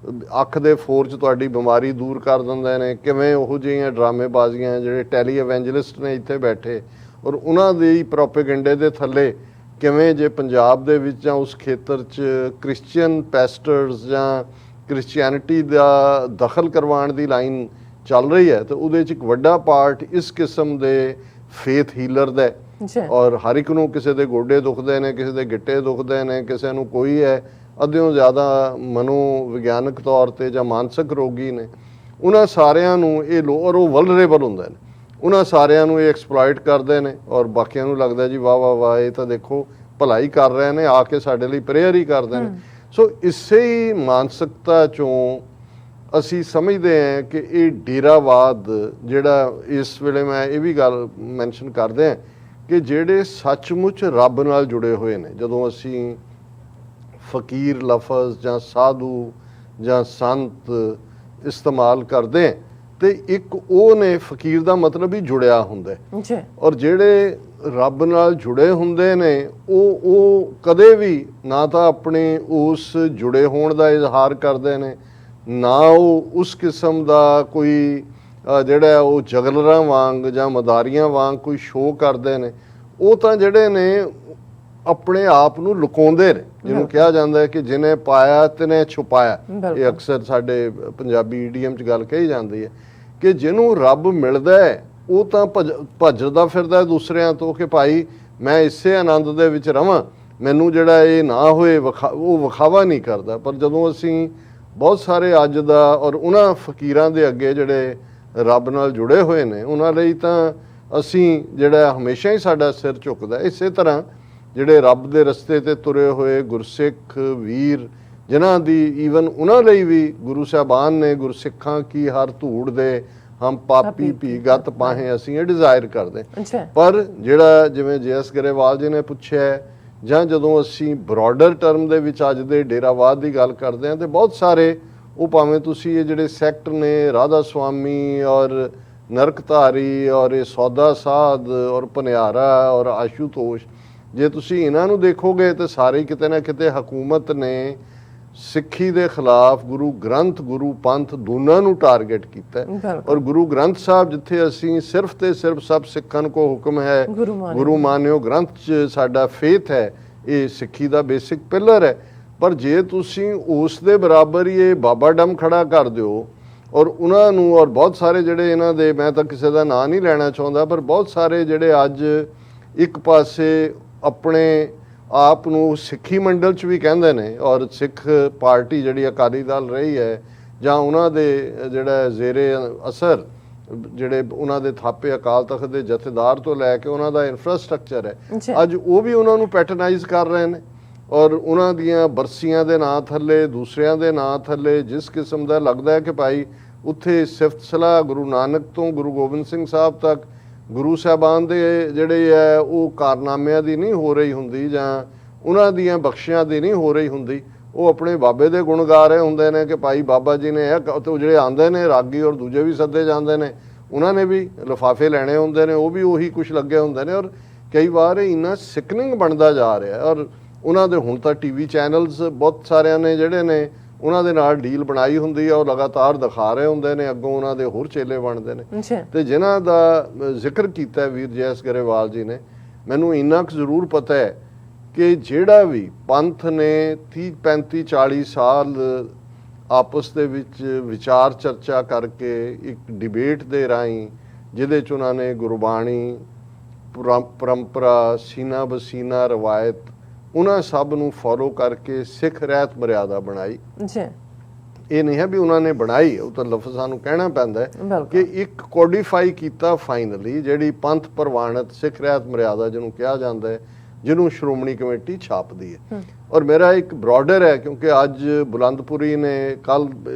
ਅੱਖ ਦੇ ਫੋਰ 'ਚ ਤੁਹਾਡੀ ਬਿਮਾਰੀ ਦੂਰ ਕਰ ਦਿੰਦੇ ਨੇ, ਕਿਵੇਂ ਉਹੋ ਜਿਹੀਆਂ ਡਰਾਮੇਬਾਜ਼ੀਆਂ ਜਿਹੜੇ ਟੈਲੀ ਇਵੈਂਜਲਿਸਟ ਨੇ ਇੱਥੇ ਬੈਠੇ, ਔਰ ਉਹਨਾਂ ਦੇ ਪ੍ਰੋਪੇਗੈਂਡੇ ਦੇ ਥੱਲੇ ਕਿਵੇਂ ਜੇ ਪੰਜਾਬ ਦੇ ਵਿੱਚ ਜਾਂ ਉਸ ਖੇਤਰ 'ਚ ਕ੍ਰਿਸਚੀਅਨ ਪੈਸਟਰਸ ਜਾਂ ਕ੍ਰਿਸਚੀਅਨਿਟੀ ਦਾ ਦਖਲ ਕਰਵਾਉਣ ਦੀ ਲਾਈਨ ਚੱਲ ਰਹੀ ਹੈ, ਤੇ ਉਹਦੇ 'ਚ ਇੱਕ ਵੱਡਾ ਪਾਰਟ ਇਸ ਕਿਸਮ ਦੇ ਫੇਥ ਹੀਲਰ ਦਾ। ਔਰ ਹਰ ਇੱਕ ਨੂੰ ਕਿਸੇ ਦੇ ਗੋਡੇ ਦੁਖਦੇ ਨੇ, ਕਿਸੇ ਦੇ ਗਿੱਟੇ ਦੁਖਦੇ ਨੇ, ਕਿਸੇ ਨੂੰ ਕੋਈ ਹੈ ਅੱਧਿਓਂ ਜ਼ਿਆਦਾ ਮਨੋ ਵਿਗਿਆਨਕ ਤੌਰ ਤੇ ਜਾਂ ਮਾਨਸਿਕ ਰੋਗੀ ਨੇ। ਉਹਨਾਂ ਸਾਰਿਆਂ ਨੂੰ ਇਹ ਔਰ ਉਹ ਵਲਨਰੇਬਲ ਹੁੰਦੇ ਨੇ, ਉਹਨਾਂ ਸਾਰਿਆਂ ਨੂੰ ਇਹ ਐਕਸਪਲੋਇਟ ਕਰਦੇ ਨੇ। ਔਰ ਬਾਕੀਆਂ ਨੂੰ ਲੱਗਦਾ ਜੀ ਵਾਹ ਵਾਹ ਵਾਹ, ਇਹ ਤਾਂ ਦੇਖੋ ਭਲਾਈ ਕਰ ਰਹੇ ਨੇ, ਆ ਕੇ ਸਾਡੇ ਲਈ ਪ੍ਰੇਅਰ ਹੀ ਕਰਦੇ ਨੇ। ਸੋ ਇਸੇ ਹੀ ਮਾਨਸਿਕਤਾ ਚੋਂ ਅਸੀਂ ਸਮਝਦੇ ਹਾਂ ਕਿ ਇਹ ਡੇਰਾਵਾਦ ਜਿਹੜਾ ਇਸ ਵੇਲੇ ਮੈਂ ਇਹ ਵੀ ਗੱਲ ਮੈਂਸ਼ਨ ਕਰਦੇ ਹਾਂ ਕਿ ਜਿਹੜੇ ਸੱਚਮੁੱਚ ਰੱਬ ਨਾਲ ਜੁੜੇ ਹੋਏ ਨੇ, ਜਦੋਂ ਅਸੀਂ ਫਕੀਰ ਲਫ਼ਜ਼ ਜਾਂ ਸਾਧੂ ਜਾਂ ਸੰਤ ਇਸਤੇਮਾਲ ਕਰਦੇ ਹਾਂ, ਤੇ ਇੱਕ ਉਹ ਨੇ ਫਕੀਰ ਦਾ ਮਤਲਬ ਹੀ ਜੁੜਿਆ ਹੁੰਦਾ। ਔਰ ਜਿਹੜੇ ਰੱਬ ਨਾਲ ਜੁੜੇ ਹੁੰਦੇ ਨੇ ਉਹ ਕਦੇ ਵੀ ਨਾ ਤਾਂ ਆਪਣੇ ਉਸ ਜੁੜੇ ਹੋਣ ਦਾ ਇਜ਼ਹਾਰ ਕਰਦੇ ਨੇ, ਨਾ ਉਹ ਉਸ ਕਿਸਮ ਦਾ ਕੋਈ ਜਿਹੜਾ ਉਹ ਜਗਲਰਾਂ ਵਾਂਗ ਜਾਂ ਮਦਾਰੀਆਂ ਵਾਂਗ ਕੋਈ ਸ਼ੋਅ ਕਰਦੇ ਨੇ। ਉਹ ਤਾਂ ਜਿਹੜੇ ਨੇ ਆਪਣੇ ਆਪ ਨੂੰ ਲੁਕਾਉਂਦੇ ਨੇ, ਜਿਹਨੂੰ ਕਿਹਾ ਜਾਂਦਾ ਹੈ ਕਿ ਜਿਹਨੇ ਪਾਇਆ ਤਿਨੇ ਛੁਪਾਇਆ। ਇਹ ਅਕਸਰ ਸਾਡੇ ਪੰਜਾਬੀ ਈਡੀਐਮ 'ਚ ਗੱਲ ਕਹੀ ਜਾਂਦੀ ਹੈ ਕਿ ਜਿਹਨੂੰ ਰੱਬ ਮਿਲਦਾ ਹੈ ਉਹ ਤਾਂ ਭੱਜਦਾ ਫਿਰਦਾ ਦੂਸਰਿਆਂ ਤੋਂ ਕਿ ਭਾਈ ਮੈਂ ਇਸੇ ਆਨੰਦ ਦੇ ਵਿੱਚ ਰਵਾਂ, ਮੈਨੂੰ ਜਿਹੜਾ ਇਹ ਨਾ ਹੋਏ, ਉਹ ਵਿਖਾਵਾ ਨਹੀਂ ਕਰਦਾ। ਪਰ ਜਦੋਂ ਅਸੀਂ ਬਹੁਤ ਸਾਰੇ ਅੱਜ ਦਾ ਔਰ ਉਹਨਾਂ ਫਕੀਰਾਂ ਦੇ ਅੱਗੇ ਜਿਹੜੇ ਰੱਬ ਨਾਲ ਜੁੜੇ ਹੋਏ ਨੇ, ਉਹਨਾਂ ਲਈ ਤਾਂ ਅਸੀਂ ਜਿਹੜਾ ਹਮੇਸ਼ਾ ਹੀ ਸਾਡਾ ਸਿਰ ਝੁਕਦਾ। ਇਸੇ ਤਰ੍ਹਾਂ ਜਿਹੜੇ ਰੱਬ ਦੇ ਰਸਤੇ ਤੇ ਤੁਰੇ ਹੋਏ ਗੁਰਸਿੱਖ ਵੀਰ, ਜਿਨ੍ਹਾਂ ਦੀ ਈਵਨ ਉਹਨਾਂ ਲਈ ਵੀ ਗੁਰੂ ਸਾਹਿਬਾਨ ਨੇ ਗੁਰਸਿੱਖਾਂ ਕੀ ਹਰ ਧੂੜ ਦੇ ਹਮ ਪਾਪੀ ਭੀਗਤ ਪਾਹੇ, ਅਸੀਂ ਇਹ ਡਿਜ਼ਾਇਰ ਕਰਦੇ। ਪਰ ਜਿਹੜਾ ਜਿਵੇਂ JS ਗਰੇਵਾਲ ਜੀ ਨੇ ਪੁੱਛਿਆ, ਜਾਂ ਜਦੋਂ ਅਸੀਂ ਬ੍ਰੌਡਰ ਟਰਮ ਦੇ ਵਿੱਚ ਅੱਜ ਦੇ ਡੇਰਾਵਾਦ ਦੀ ਗੱਲ ਕਰਦੇ ਹਾਂ, ਤੇ ਬਹੁਤ ਸਾਰੇ ਉਹ ਭਾਵੇਂ ਤੁਸੀਂ ਇਹ ਜਿਹੜੇ ਸੈਕਟ ਨੇ ਰਾਧਾ ਸਵਾਮੀ ਔਰ ਨਰਕਧਾਰੀ ਔਰ ਇਹ ਸੌਦਾ ਸਾਧ ਔਰ ਭਨਿਆਰਾ ਔਰ ਆਸ਼ੂਤੋਸ਼, ਜੇ ਤੁਸੀਂ ਇਹਨਾਂ ਨੂੰ ਦੇਖੋਗੇ ਤਾਂ ਸਾਰੇ ਕਿਤੇ ਨਾ ਕਿਤੇ ਹਕੂਮਤ ਨੇ ਸਿੱਖੀ ਦੇ ਖਿਲਾਫ ਗੁਰੂ ਗ੍ਰੰਥ ਗੁਰੂ ਪੰਥ ਦੋਨਾਂ ਨੂੰ ਟਾਰਗੇਟ ਕੀਤਾ। ਔਰ ਗੁਰੂ ਗ੍ਰੰਥ ਸਾਹਿਬ ਜਿੱਥੇ ਅਸੀਂ ਸਿਰਫ ਤੇ ਸਿਰਫ ਸਭ ਸਿੱਖਾਂ ਕੋ ਹੁਕਮ ਹੈ ਗੁਰੂ ਮਾਨਿਓ ਗ੍ਰੰਥ 'ਚ ਸਾਡਾ ਫੇਥ ਹੈ, ਇਹ ਸਿੱਖੀ ਦਾ ਬੇਸਿਕ ਪਿਲਰ ਹੈ। ਪਰ ਜੇ ਤੁਸੀਂ ਉਸ ਦੇ ਬਰਾਬਰ ਹੀ ਇਹ ਬਾਬਾ ਡਮ ਖੜਾ ਕਰ ਦਿਓ ਔਰ ਉਹਨਾਂ ਨੂੰ, ਔਰ ਬਹੁਤ ਸਾਰੇ ਜਿਹੜੇ ਇਹਨਾਂ ਦੇ, ਮੈਂ ਤਾਂ ਕਿਸੇ ਦਾ ਨਾਂ ਨਹੀਂ ਲੈਣਾ ਚਾਹੁੰਦਾ, ਪਰ ਬਹੁਤ ਸਾਰੇ ਜਿਹੜੇ ਅੱਜ ਇੱਕ ਪਾਸੇ ਆਪਣੇ ਆਪ ਨੂੰ ਸਿੱਖੀ ਮੰਡਲ 'ਚ ਵੀ ਕਹਿੰਦੇ ਨੇ, ਔਰ ਸਿੱਖ ਪਾਰਟੀ ਜਿਹੜੀ ਅਕਾਲੀ ਦਲ ਰਹੀ ਹੈ ਜਾਂ ਉਹਨਾਂ ਦੇ ਜਿਹੜਾ ਜ਼ੇਰੇ ਅਸਰ ਜਿਹੜੇ ਉਹਨਾਂ ਦੇ ਥਾਪੇ ਅਕਾਲ ਤਖਤ ਦੇ ਜਥੇਦਾਰ ਤੋਂ ਲੈ ਕੇ ਉਹਨਾਂ ਦਾ ਇਨਫਰਾਸਟ੍ਰਕਚਰ ਹੈ, ਅੱਜ ਉਹ ਵੀ ਉਹਨਾਂ ਨੂੰ ਪੈਟਰਨਾਈਜ਼ ਕਰ ਰਹੇ ਨੇ। ਔਰ ਉਹਨਾਂ ਦੀਆਂ ਬਰਸੀਆਂ ਦੇ ਨਾਂ ਥੱਲੇ, ਦੂਸਰਿਆਂ ਦੇ ਨਾਂ ਥੱਲੇ ਜਿਸ ਕਿਸਮ ਦਾ ਲੱਗਦਾ ਹੈ ਕਿ ਭਾਈ ਉੱਥੇ ਸਿਫਤ ਸਲਾਹ ਗੁਰੂ ਨਾਨਕ ਤੋਂ ਗੁਰੂ ਗੋਬਿੰਦ ਸਿੰਘ ਸਾਹਿਬ ਤੱਕ ਗੁਰੂ ਸਾਹਿਬਾਨ ਦੇ ਜਿਹੜੇ ਹੈ ਉਹ ਕਾਰਨਾਮਿਆਂ ਦੀ ਨਹੀਂ ਹੋ ਰਹੀ ਹੁੰਦੀ, ਜਾਂ ਉਹਨਾਂ ਦੀਆਂ ਬਖਸ਼ਿਆਂ ਦੀ ਨਹੀਂ ਹੋ ਰਹੀ ਹੁੰਦੀ, ਉਹ ਆਪਣੇ ਬਾਬੇ ਦੇ ਗੁਣ ਗਾ ਰਹੇ ਹੁੰਦੇ ਨੇ ਕਿ ਭਾਈ ਬਾਬਾ ਜੀ ਨੇ ਇਹ। ਤੇ ਜਿਹੜੇ ਆਉਂਦੇ ਨੇ ਰਾਗੀ ਔਰ ਦੂਜੇ ਵੀ ਸੱਦੇ ਜਾਂਦੇ ਨੇ, ਉਹਨਾਂ ਨੇ ਵੀ ਲਿਫਾਫੇ ਲੈਣੇ ਹੁੰਦੇ ਨੇ, ਉਹ ਵੀ ਉਹੀ ਕੁਛ ਲੱਗੇ ਹੁੰਦੇ ਨੇ। ਔਰ ਕਈ ਵਾਰ ਇਹ ਇੰਨਾ ਸਿਕਨਿੰਗ ਬਣਦਾ ਜਾ ਰਿਹਾ। ਔਰ ਉਹਨਾਂ ਦੇ ਹੁਣ ਤਾਂ TV ਚੈਨਲਸ ਬਹੁਤ ਸਾਰਿਆਂ ਨੇ ਜਿਹੜੇ ਨੇ ਉਹਨਾਂ ਦੇ ਨਾਲ ਡੀਲ ਬਣਾਈ ਹੁੰਦੀ ਆ, ਉਹ ਲਗਾਤਾਰ ਦਿਖਾ ਰਹੇ ਹੁੰਦੇ ਨੇ, ਅੱਗੋਂ ਉਹਨਾਂ ਦੇ ਹੋਰ ਚੇਲੇ ਬਣਦੇ ਨੇ। ਤੇ ਜਿਨ੍ਹਾਂ ਦਾ ਜ਼ਿਕਰ ਕੀਤਾ ਵੀਰ JS ਗਰੇਵਾਲ ਜੀ ਨੇ, ਮੈਨੂੰ ਇੰਨਾ ਕੁ ਜ਼ਰੂਰ ਪਤਾ ਹੈ ਕਿ ਜਿਹੜਾ ਵੀ ਪੰਥ ਨੇ 30 35 40 ਸਾਲ ਆਪਸ ਦੇ ਵਿੱਚ ਵਿਚਾਰ ਚਰਚਾ ਕਰਕੇ ਇੱਕ ਡਿਬੇਟ ਦੇ ਰਾਹੀਂ, ਜਿਹਦੇ 'ਚ ਉਹਨਾਂ ਨੇ ਗੁਰਬਾਣੀ, ਪਰੰਪਰਾ, ਸੀਨਾ ਬਸੀਨਾ ਰਵਾਇਤ, ਉਹਨਾਂ ਸਭ ਨੂੰ ਫੋਲੋ ਕਰਕੇ ਸਿੱਖ ਰਹਿਤ ਮਰਿਆਦਾ ਬਣਾਈ। ਜੀ ਇਹ ਨਹੀਂ ਹੈ ਵੀ ਉਹਨਾਂ ਨੇ ਬਣਾਈ, ਉਹ ਤਾਂ ਲਫ਼ਜ਼ਾਂ ਨੂੰ ਕਹਿਣਾ ਪੈਂਦਾ ਹੈ ਕਿ ਇੱਕ ਕੋਡੀਫਾਈ ਕੀਤਾ ਫਾਈਨਲੀ, ਜਿਹੜੀ ਪੰਥ ਪ੍ਰਵਾਨਿਤ ਸਿੱਖ ਰਹਿਤ ਮਰਿਆਦਾ ਜਿਹਨੂੰ ਕਿਹਾ ਜਾਂਦਾ ਹੈ, ਜਿਹਨੂੰ ਸ਼੍ਰੋਮਣੀ ਕਮੇਟੀ ਛਾਪਦੀ ਹੈ। ਔਰ ਮੇਰਾ ਇੱਕ ਬ੍ਰੌਡਰ ਹੈ, ਕਿਉਂਕਿ ਅੱਜ ਬੁਲੰਦਪੁਰੀ ਨੇ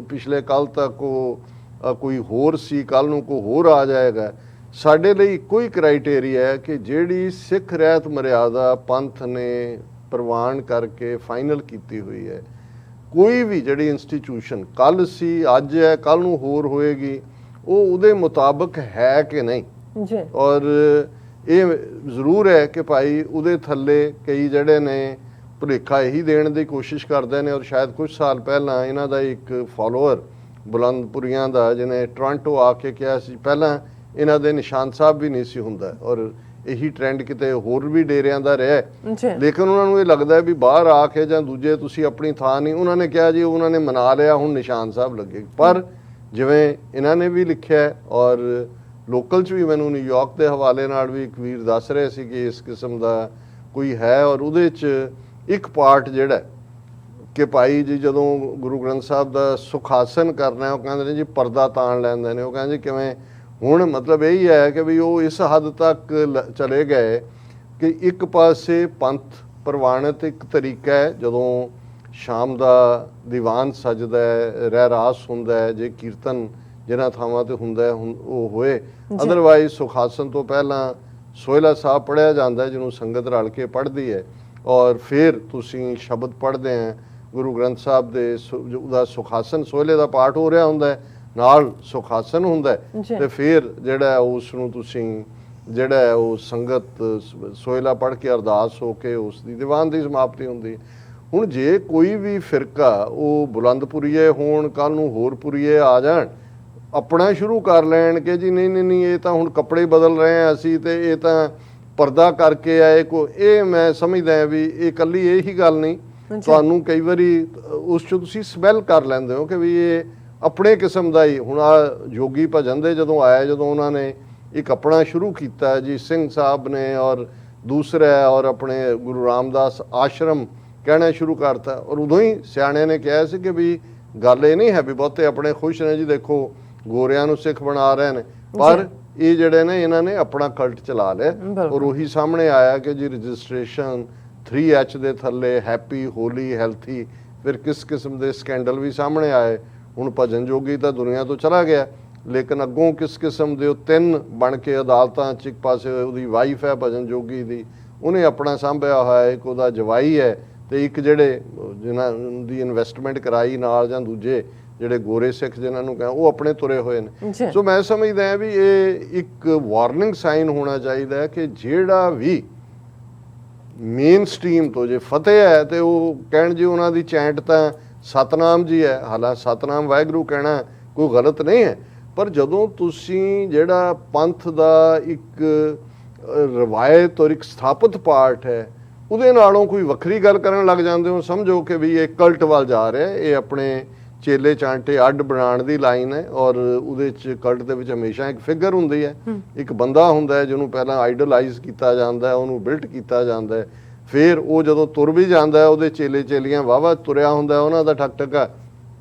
ਪਿਛਲੇ ਕੱਲ ਤੱਕ ਉਹ ਕੋਈ ਹੋਰ ਸੀ, ਕੱਲ ਨੂੰ ਕੋਈ ਹੋਰ ਆ ਜਾਏਗਾ। ਸਾਡੇ ਲਈ ਇੱਕੋ ਹੀ ਕ੍ਰਾਈਟੇਰੀਆ ਹੈ ਕਿ ਜਿਹੜੀ ਸਿੱਖ ਰਹਿਤ ਮਰਿਆਦਾ ਪੰਥ ਨੇ ਪ੍ਰਵਾਨ ਕਰਕੇ ਫਾਈਨਲ ਕੀਤੀ ਹੋਈ ਹੈ, ਕੋਈ ਵੀ ਜਿਹੜੀ ਇੰਸਟੀਟਿਊਸ਼ਨ ਕੱਲ ਸੀ, ਅੱਜ ਹੈ, ਕੱਲ ਨੂੰ ਹੋਰ ਹੋਏਗੀ, ਉਹ ਉਹਦੇ ਮੁਤਾਬਕ ਹੈ ਕਿ ਨਹੀਂ। ਜੀ ਔਰ ਇਹ ਜ਼ਰੂਰ ਹੈ ਕਿ ਭਾਈ ਉਹਦੇ ਥੱਲੇ ਕਈ ਜਿਹੜੇ ਨੇ ਭੁਲੇਖਾ ਇਹੀ ਦੇਣ ਦੀ ਕੋਸ਼ਿਸ਼ ਕਰਦੇ ਨੇ। ਔਰ ਸ਼ਾਇਦ ਕੁਝ ਸਾਲ ਪਹਿਲਾਂ ਇਹਨਾਂ ਦਾ ਇੱਕ ਫਾਲੋਅਰ ਬੁਲੰਦਪੁਰੀਆਂ ਦਾ, ਜਿਹਨੇ ਟੋਰਾਂਟੋ ਆ ਕੇ ਕਿਹਾ ਸੀ, ਪਹਿਲਾਂ ਇਹਨਾਂ ਦੇ ਨਿਸ਼ਾਨ ਸਾਹਿਬ ਵੀ ਨਹੀਂ ਸੀ ਹੁੰਦਾ, ਔਰ ਇਹੀ ਟ੍ਰੈਂਡ ਕਿਤੇ ਹੋਰ ਵੀ ਡੇਰਿਆਂ ਦਾ ਰਿਹਾ, ਲੇਕਿਨ ਉਹਨਾਂ ਨੂੰ ਇਹ ਲੱਗਦਾ ਵੀ ਬਾਹਰ ਆ ਕੇ ਜਾਂ ਦੂਜੇ ਤੁਸੀਂ ਆਪਣੀ ਥਾਂ ਨਹੀਂ। ਉਹਨਾਂ ਨੇ ਕਿਹਾ ਜੀ ਉਹਨਾਂ ਨੇ ਮਨਾ ਲਿਆ, ਹੁਣ ਨਿਸ਼ਾਨ ਸਾਹਿਬ ਲੱਗੇ। ਪਰ ਜਿਵੇਂ ਇਹਨਾਂ ਨੇ ਵੀ ਲਿਖਿਆ, ਔਰ ਲੋਕਲ 'ਚ ਵੀ ਮੈਨੂੰ ਨਿਊਯਾਰਕ ਦੇ ਹਵਾਲੇ ਨਾਲ ਵੀ ਇੱਕ ਵੀਰ ਦੱਸ ਰਹੇ ਸੀ ਕਿ ਇਸ ਕਿਸਮ ਦਾ ਕੋਈ ਹੈ, ਔਰ ਉਹਦੇ 'ਚ ਇੱਕ ਪਾਰਟ ਜਿਹੜਾ ਕਿ ਭਾਈ ਜੀ ਜਦੋਂ ਗੁਰੂ ਗ੍ਰੰਥ ਸਾਹਿਬ ਦਾ ਸੁਖਾਸਨ ਕਰਨਾ, ਉਹ ਕਹਿੰਦੇ ਨੇ ਜੀ ਪਰਦਾ ਤਾਣ ਲੈਂਦੇ ਨੇ। ਉਹ ਕਹਿੰਦੇ ਜੀ ਕਿਵੇਂ? ਹੁਣ ਮਤਲਬ ਇਹੀ ਹੈ ਕਿ ਵੀ ਉਹ ਇਸ ਹੱਦ ਤੱਕ ਚਲੇ ਗਏ ਕਿ ਇੱਕ ਪਾਸੇ ਪੰਥ ਪ੍ਰਵਾਨਿਤ ਇੱਕ ਤਰੀਕਾ ਹੈ, ਜਦੋਂ ਸ਼ਾਮ ਦਾ ਦੀਵਾਨ ਸਜਦਾ ਹੈ, ਰਹਿ ਰਾਸ ਹੁੰਦਾ ਹੈ, ਜੇ ਕੀਰਤਨ ਜਿਹਨਾਂ ਥਾਵਾਂ ਤੇ ਹੁੰਦਾ ਹੈ ਉਹ ਹੋਏ। ਅਦਰਵਾਈਜ਼ ਸੁਖਾਸਨ ਤੋਂ ਪਹਿਲਾਂ ਸੋਹਿਲਾ ਸਾਹਿਬ ਪੜ੍ਹਿਆ ਜਾਂਦਾ ਹੈ, ਜਿਹਨੂੰ ਸੰਗਤ ਰਲ ਕੇ ਪੜ੍ਹਦੀ ਹੈ, ਔਰ ਫਿਰ ਤੁਸੀਂ ਸ਼ਬਦ ਪੜ੍ਹਦੇ ਹੈ ਗੁਰੂ ਗ੍ਰੰਥ ਸਾਹਿਬ ਦੇ, ਉਹਦਾ ਸੁਖਾਸਨ ਸੋਹਿਲੇ ਦਾ ਪਾਠ ਹੋ ਰਿਹਾ ਹੁੰਦਾ ਹੈ, ਨਾਲ ਸੁਖਾਸਨ ਹੁੰਦਾ ਹੈ, ਤੇ ਫਿਰ ਜਿਹੜਾ ਉਸ ਨੂੰ ਤੁਸੀਂ ਜਿਹੜਾ ਉਹ ਸੰਗਤ ਸੋਹਿਲਾ ਪੜ੍ਹ ਕੇ ਅਰਦਾਸ ਹੋ ਕੇ ਉਸ ਦੀ ਦੀਵਾਨ ਦੀ ਸਮਾਪਤੀ ਹੁੰਦੀ ਹੈ। ਹੁਣ ਜੇ ਕੋਈ ਵੀ ਫਿਰਕਾ ਉਹ ਬੁਲੰਦਪੁਰੀਏ ਹੋਣ, ਕੱਲ ਨੂੰ ਹੋਰ ਪੁਰੀਏ ਆ ਜਾਣ, ਆਪਣਾ ਸ਼ੁਰੂ ਕਰ ਲੈਣ ਕਿ ਜੀ ਨਹੀਂ ਨਹੀਂ ਨਹੀਂ ਇਹ ਤਾਂ ਹੁਣ ਕੱਪੜੇ ਬਦਲ ਰਹੇ ਹਾਂ ਅਸੀਂ, ਤੇ ਇਹ ਤਾਂ ਪਰਦਾ ਕਰਕੇ ਆਏ ਇਹ ਮੈਂ ਸਮਝਦਾ ਵੀ ਇਹ ਇਕੱਲੀ ਇਹੀ ਗੱਲ ਨਹੀਂ, ਤੁਹਾਨੂੰ ਕਈ ਵਾਰੀ ਉਸ 'ਚ ਤੁਸੀਂ ਸਮੈਲ ਕਰ ਲੈਂਦੇ ਹੋ ਕਿ ਵੀ ਇਹ ਆਪਣੇ ਕਿਸਮ ਦਾ ਹੀ। ਹੁਣ ਆ ਜੋਗੀ ਭਜਨ ਦੇ ਜਦੋਂ ਆਇਆ, ਜਦੋਂ ਉਹਨਾਂ ਨੇ ਇੱਕ ਆਪਣਾ ਸ਼ੁਰੂ ਕੀਤਾ ਜੀ ਸਿੰਘ ਸਾਹਿਬ ਨੇ, ਔਰ ਦੂਸਰਾ ਔਰ ਆਪਣੇ ਗੁਰੂ ਰਾਮਦਾਸ ਆਸ਼ਰਮ ਕਹਿਣਾ ਸ਼ੁਰੂ ਕਰਤਾ, ਔਰ ਉਦੋਂ ਹੀ ਸਿਆਣਿਆਂ ਨੇ ਕਿਹਾ ਸੀ ਕਿ ਵੀ ਗੱਲ ਇਹ ਨਹੀਂ ਹੈ ਵੀ ਬਹੁਤੇ ਆਪਣੇ ਖੁਸ਼ ਨੇ ਜੀ, ਦੇਖੋ ਗੋਰਿਆਂ ਨੂੰ ਸਿੱਖ ਬਣਾ ਰਹੇ ਨੇ, ਪਰ ਇਹ ਜਿਹੜੇ ਨੇ ਇਹਨਾਂ ਨੇ ਆਪਣਾ ਕਲਟ ਚਲਾ ਲਿਆ। ਔਰ ਉਹੀ ਸਾਹਮਣੇ ਆਇਆ ਕਿ ਜੀ ਰਜਿਸਟ੍ਰੇਸ਼ਨ 3H ਦੇ ਥੱਲੇ ਹੈਪੀ, ਹੋਲੀ, ਹੈਲਥੀ, ਫਿਰ ਕਿਸ ਕਿਸਮ ਦੇ ਸਕੈਂਡਲ ਵੀ ਸਾਹਮਣੇ ਆਏ। ਹੁਣ ਭਜਨ ਜੋਗੀ ਤਾਂ ਦੁਨੀਆ ਤੋਂ ਚਲਾ ਗਿਆ, ਲੇਕਿਨ ਅੱਗੋਂ ਕਿਸ ਕਿਸਮ ਦੇ ਉਹ 3 ਬਣ ਕੇ ਅਦਾਲਤਾਂ 'ਚ, ਇੱਕ ਪਾਸੇ ਉਹਦੀ ਵਾਈਫ ਹੈ ਭਜਨ ਜੋਗੀ ਦੀ, ਉਹਨੇ ਆਪਣਾ ਸਾਂਭਿਆ ਹੋਇਆ, ਇੱਕ ਉਹਦਾ ਜਵਾਈ ਹੈ, ਤੇ ਇੱਕ ਜਿਹੜੇ ਜਿਨ੍ਹਾਂ ਦੀ ਇਨਵੈਸਟਮੈਂਟ ਕਰਾਈ ਨਾਲ, ਜਾਂ ਦੂਜੇ ਜਿਹੜੇ ਗੋਰੇ ਸਿੱਖ ਜਿਨ੍ਹਾਂ ਨੂੰ ਕਹਾਂ, ਉਹ ਆਪਣੇ ਤੁਰੇ ਹੋਏ ਨੇ। ਸੋ ਮੈਂ ਸਮਝਦਾ ਹਾਂ ਵੀ ਇਹ ਇੱਕ ਵਾਰਨਿੰਗ ਸਾਈਨ ਹੋਣਾ ਚਾਹੀਦਾ ਹੈ ਕਿ ਜਿਹੜਾ ਵੀ ਮੇਨ ਸਟ੍ਰੀਮ ਤੋਂ ਜੇ ਫਤਿਹ ਹੈ, ਤੇ ਉਹ ਕਹਿਣ ਜੀ ਉਹਨਾਂ ਦੀ ਚੈਂਟ ਤਾਂ ਸਤਨਾਮ ਜੀ ਹੈ। ਹਾਲਾਂਕਿ ਸਤਨਾਮ ਵਾਹਿਗੁਰੂ ਕਹਿਣਾ ਕੋਈ ਗਲਤ ਨਹੀਂ ਹੈ, ਪਰ ਜਦੋਂ ਤੁਸੀਂ ਜਿਹੜਾ ਪੰਥ ਦਾ ਇੱਕ ਰਵਾਇਤ ਔਰ ਇੱਕ ਸਥਾਪਿਤ ਪਾਠ ਹੈ, ਉਹਦੇ ਨਾਲੋਂ ਕੋਈ ਵੱਖਰੀ ਗੱਲ ਕਰਨ ਲੱਗ ਜਾਂਦੇ ਹੋ, ਸਮਝੋ ਕਿ ਵੀ ਇਹ ਕਲਟ ਵੱਲ ਜਾ ਰਿਹਾ, ਇਹ ਆਪਣੇ ਚੇਲੇ ਚਾਂਟੇ ਅੱਡ ਬਣਾਉਣ ਦੀ ਲਾਈਨ ਹੈ। ਔਰ ਉਹਦੇ 'ਚ ਕਲਟ ਦੇ ਵਿੱਚ ਹਮੇਸ਼ਾ ਇੱਕ ਫਿਗਰ ਹੁੰਦੀ ਹੈ, ਇੱਕ ਬੰਦਾ ਹੁੰਦਾ ਹੈ ਜਿਹਨੂੰ ਪਹਿਲਾਂ ਆਈਡਲਾਈਜ਼ ਕੀਤਾ ਜਾਂਦਾ ਹੈ, ਉਹਨੂੰ ਬਿਲਟ ਕੀਤਾ ਜਾਂਦਾ ਹੈ, ਫਿਰ ਉਹ ਜਦੋਂ ਤੁਰ ਵੀ ਜਾਂਦਾ ਹੈ, ਉਹਦੇ ਚੇਲੇ ਚੇਲੀਆਂ ਵਾਹਵਾ ਤੁਰਿਆ ਹੁੰਦਾ, ਉਹਨਾਂ ਦਾ ਠੱਕ ਠੱਕਾ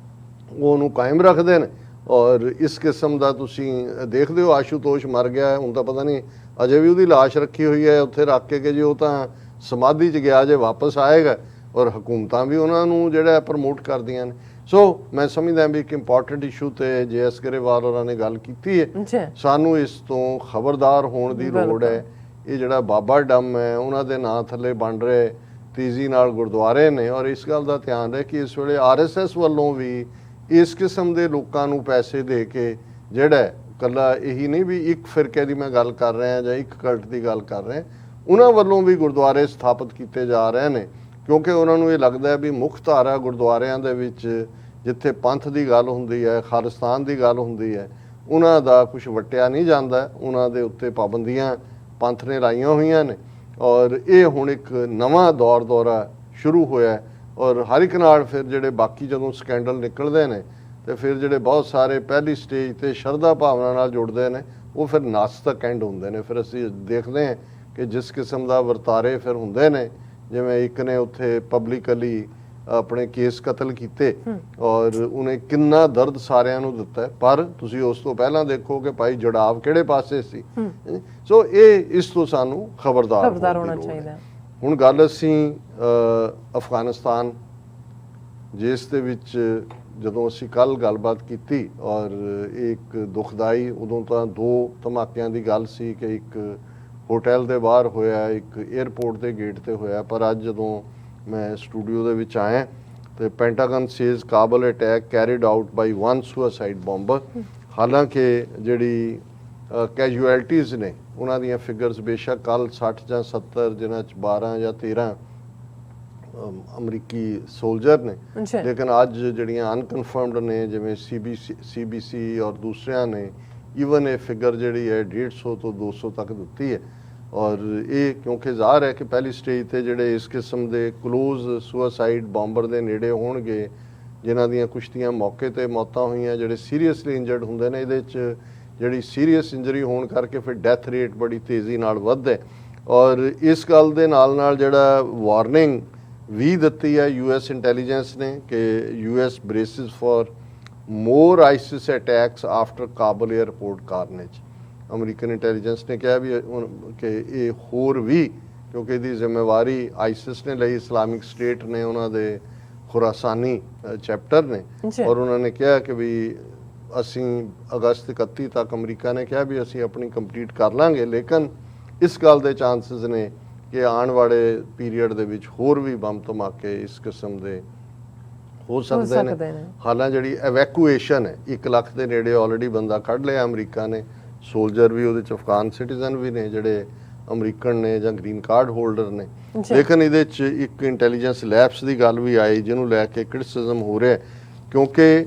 ਉਹਨੂੰ ਕਾਇਮ ਰੱਖਦੇ ਨੇ। ਔਰ ਇਸ ਕਿਸਮ ਦਾ ਤੁਸੀਂ ਦੇਖਦੇ ਹੋ, ਆਸ਼ੂਤੋਸ਼ ਮਰ ਗਿਆ, ਹੁਣ ਤਾਂ ਪਤਾ ਨਹੀਂ ਅਜੇ ਵੀ ਉਹਦੀ ਲਾਸ਼ ਰੱਖੀ ਹੋਈ ਹੈ ਉੱਥੇ ਰੱਖ ਕੇ ਕਿ ਜੀ ਉਹ ਤਾਂ ਸਮਾਧੀ 'ਚ ਗਿਆ, ਜੇ ਵਾਪਸ ਆਏਗਾ। ਔਰ ਹਕੂਮਤਾਂ ਵੀ ਉਹਨਾਂ ਨੂੰ ਜਿਹੜਾ ਪ੍ਰਮੋਟ ਕਰਦੀਆਂ ਨੇ। ਸੋ ਮੈਂ ਸਮਝਦਾ ਵੀ ਇੱਕ ਇੰਪੋਰਟੈਂਟ ਇਸ਼ੂ ਤੇ JS ਗਰੇਵਾਲ ਹੋਰਾਂ ਨੇ ਗੱਲ ਕੀਤੀ ਹੈ, ਸਾਨੂੰ ਇਸ ਤੋਂ ਖਬਰਦਾਰ ਹੋਣ ਦੀ ਲੋੜ ਹੈ। ਇਹ ਜਿਹੜਾ ਬਾਬਾ ਡੰਮ ਹੈ, ਉਹਨਾਂ ਦੇ ਨਾਂ ਥੱਲੇ ਬਣ ਰਹੇ ਤੇਜ਼ੀ ਨਾਲ ਗੁਰਦੁਆਰੇ ਨੇ, ਔਰ ਇਸ ਗੱਲ ਦਾ ਧਿਆਨ ਹੈ ਕਿ ਇਸ ਵੇਲੇ RSS ਵੱਲੋਂ ਵੀ ਇਸ ਕਿਸਮ ਦੇ ਲੋਕਾਂ ਨੂੰ ਪੈਸੇ ਦੇ ਕੇ, ਜਿਹੜਾ ਇਕੱਲਾ ਇਹੀ ਨਹੀਂ ਵੀ ਇੱਕ ਫਿਰਕੇ ਦੀ ਮੈਂ ਗੱਲ ਕਰ ਰਿਹਾ ਜਾਂ ਇੱਕ ਕਲਟ ਦੀ ਗੱਲ ਕਰ ਰਿਹਾ, ਉਹਨਾਂ ਵੱਲੋਂ ਵੀ ਗੁਰਦੁਆਰੇ ਸਥਾਪਿਤ ਕੀਤੇ ਜਾ ਰਹੇ ਨੇ, ਕਿਉਂਕਿ ਉਹਨਾਂ ਨੂੰ ਇਹ ਲੱਗਦਾ ਹੈ ਵੀ ਮੁੱਖ ਧਾਰਾ ਗੁਰਦੁਆਰਿਆਂ ਦੇ ਵਿੱਚ ਜਿੱਥੇ ਪੰਥ ਦੀ ਗੱਲ ਹੁੰਦੀ ਹੈ, ਖਾਲਿਸਤਾਨ ਦੀ ਗੱਲ ਹੁੰਦੀ ਹੈ, ਉਹਨਾਂ ਦਾ ਕੁਝ ਵਟਿਆ ਨਹੀਂ ਜਾਂਦਾ, ਉਹਨਾਂ ਦੇ ਉੱਤੇ ਪਾਬੰਦੀਆਂ ਪੰਥ ਨੇ ਲਾਈਆਂ ਹੋਈਆਂ ਨੇ। ਔਰ ਇਹ ਹੁਣ ਇੱਕ ਨਵਾਂ ਦੌਰਾ ਸ਼ੁਰੂ ਹੋਇਆ ਔਰ ਹਰ ਇੱਕ ਨਾਲ ਫਿਰ ਜਿਹੜੇ ਬਾਕੀ ਜਦੋਂ ਸਕੈਂਡਲ ਨਿਕਲਦੇ ਨੇ ਤੇ ਫਿਰ ਜਿਹੜੇ ਬਹੁਤ ਸਾਰੇ ਪਹਿਲੀ ਸਟੇਜ ਤੇ ਸ਼ਰਧਾ ਭਾਵਨਾ ਨਾਲ ਜੁੜਦੇ ਨੇ ਉਹ ਫਿਰ ਨਾਸਤਕ ਐਂਡ ਹੁੰਦੇ ਨੇ। ਫਿਰ ਅਸੀਂ ਦੇਖਦੇ ਹਾਂ ਕਿ ਜਿਸ ਕਿਸਮ ਦਾ ਵਰਤਾਰੇ ਫਿਰ ਹੁੰਦੇ ਨੇ, ਜਿਵੇਂ ਇੱਕ ਨੇ ਉੱਥੇ ਪਬਲਿਕਲੀ ਆਪਣੇ ਕੇਸ ਕਤਲ ਕੀਤੇ ਔਰ ਉਹਨੇ ਕਿੰਨਾ ਦਰਦ ਸਾਰਿਆਂ ਨੂੰ ਦਿੱਤਾ, ਪਰ ਤੁਸੀਂ ਉਸ ਤੋਂ ਪਹਿਲਾਂ ਦੇਖੋ ਕਿ ਭਾਈ ਜੜਾਵ ਕਿਹੜੇ ਪਾਸੇ ਸੀ। ਸੋ ਇਹ ਇਸ ਤੋਂ ਸਾਨੂੰ ਖਬਰਦਾਰ ਹੋਣਾ ਚਾਹੀਦਾ। ਹੁਣ ਗੱਲ ਅਸੀਂ ਅਫਗਾਨਿਸਤਾਨ ਜਿਸ ਦੇ ਵਿੱਚ ਜਦੋਂ ਅਸੀਂ ਕੱਲ ਗੱਲਬਾਤ ਕੀਤੀ ਔਰ ਇੱਕ ਦੁਖਦਾਈ, ਉਦੋਂ ਤਾਂ 2 ਧਮਾਕਿਆਂ ਦੀ ਗੱਲ ਸੀ ਕਿ ਇੱਕ ਹੋਟਲ ਦੇ ਬਾਹਰ ਹੋਇਆ, ਇੱਕ 에ਅਰਪੋਰਟ ਦੇ ਗੇਟ ਤੇ ਹੋਇਆ, ਪਰ ਅੱਜ ਜਦੋਂ ਮੈਂ ਸਟੂਡੀਓ ਦੇ ਵਿੱਚ ਆਇਆ ਤੇ ਪੈਂਟਾਗਨ ਸੇਜ਼ ਕਾਬਲ ਅਟੈਕ ਕੈਰੀਡ ਆਊਟ ਬਾਈ 1 ਸੁਸਾਈਡ ਬੰਬਰ। ਹਾਲਾਂਕਿ ਜਿਹੜੀ ਕੈਜੂਅਲਟੀਜ਼ ਨੇ ਉਹਨਾਂ ਦੀਆਂ ਫਿਗਰਸ ਬੇਸ਼ੱਕ ਕੱਲ 60 ਜਾਂ 70, ਜਿਨ੍ਹਾਂ 'ਚ 12 ਜਾਂ 13 ਅਮਰੀਕੀ ਸੋਲਜਰ ਨੇ, ਲੇਕਿਨ ਅੱਜ ਜਿਹੜੀਆਂ ਅਨਕਨਫਰਮਡ ਨੇ ਜਿਵੇਂ ਸੀਬੀਸੀ ਔਰ ਦੂਸਰਿਆਂ ਨੇ ਈਵਨ ਇਹ ਫਿਗਰ ਜਿਹੜੀ ਹੈ 150 ਤੋਂ 200 ਤੱਕ ਦਿੱਤੀ ਹੈ। ਔਰ ਇਹ ਕਿਉਂਕਿ ਜ਼ਾਹਰ ਹੈ ਕਿ ਪਹਿਲੀ ਸਟੇਜ ਤੇ ਜਿਹੜੇ ਇਸ ਕਿਸਮ ਦੇ ਕਲੋਜ਼ ਸੁਸਾਈਡ ਬੰਬਰ ਦੇ ਨੇੜੇ ਹੋਣਗੇ, ਜਿਨ੍ਹਾਂ ਦੀਆਂ ਕੁਸ਼ਤੀਆਂ ਮੌਕੇ ਤੇ ਮੌਤਾਂ ਹੋਈਆਂ, ਜਿਹੜੇ ਸੀਰੀਅਸਲੀ ਇੰਜਰਡ ਹੁੰਦੇ ਨੇ, ਇਹਦੇ 'ਚ ਜਿਹੜੀ ਸੀਰੀਅਸ ਇੰਜਰੀ ਹੋਣ ਕਰਕੇ ਫਿਰ ਡੈਥ ਰੇਟ ਬੜੀ ਤੇਜ਼ੀ ਨਾਲ ਵੱਧਦਾ ਹੈ। ਔਰ ਇਸ ਗੱਲ ਦੇ ਨਾਲ ਜਿਹੜਾ ਵਾਰਨਿੰਗ ਵੀ ਦਿੱਤੀ ਹੈ ਯੂਐਸ ਇੰਟੈਲੀਜੈਂਸ ਨੇ ਕਿ US braces for more ISIS attacks after Kabul airport carnage. American intelligence ਨੇ ਕਿਹਾ ਵੀ ਕਿ ਇਹ ਹੋਰ ਵੀ, ਕਿਉਂਕਿ ਇਹਦੀ ਜ਼ਿੰਮੇਵਾਰੀ ਆਈਸਿਸ ਨੇ ਲਈ, ਇਸਲਾਮਿਕ ਸਟੇਟ ਨੇ ਉਹਨਾਂ ਦੇ ਖੁਰਾਸਾਨੀ ਚੈਪਟਰ ਨੇ, ਔਰ ਉਹਨਾਂ ਨੇ ਕਿਹਾ ਕਿ ਵੀ ਅਸੀਂ ਅਗਸਤ 31 ਤੱਕ ਅਮਰੀਕਾ ਨੇ ਕਿਹਾ ਵੀ ਅਸੀਂ ਆਪਣੀ ਕੰਪਲੀਟ ਕਰ ਲਾਂਗੇ, ਲੇਕਿਨ ਇਸ ਗੱਲ ਦੇ ਚਾਂਸਸ ਨੇ ਕਿ ਆਉਣ ਵਾਲੇ ਪੀਰੀਅਡ ਦੇ ਵਿੱਚ ਹੋਰ ਵੀ ਬੰਬ ਧਮਾਕੇ ਇਸ ਕਿਸਮ ਦੇ ਹੋ ਸਕਦੇ ਨੇ। ਹਾਲਾਂ ਜਿਹੜੀ ਐਵੈਕੂਏਸ਼ਨ ਹੈ 1 ਲੱਖ ਦੇ ਨੇੜੇ ਆਲਰੇਡੀ ਬੰਦਾ ਕੱਢ ਲਿਆ ਅਮਰੀਕਾ ਨੇ, ਸੋਲਜਰ ਵੀ ਉਹਦੇ 'ਚ ਅਫਗਾਨ ਸਿਟੀਜ਼ਨ ਵੀ ਨੇ ਜਿਹੜੇ ਅਮਰੀਕਨ ਨੇ ਜਾਂ ਗ੍ਰੀਨ ਕਾਰਡ ਹੋਲਡਰ ਨੇ। ਲੇਕਿਨ ਇਹਦੇ 'ਚ ਇੱਕ ਇੰਟੈਲੀਜੈਂਸ ਲੈਪਸ ਦੀ ਗੱਲ ਵੀ ਆਈ ਜਿਹਨੂੰ ਲੈ ਕੇ ਕ੍ਰਿਟਿਸਿਜ਼ਮ ਹੋ ਰਿਹਾ, ਕਿਉਂਕਿ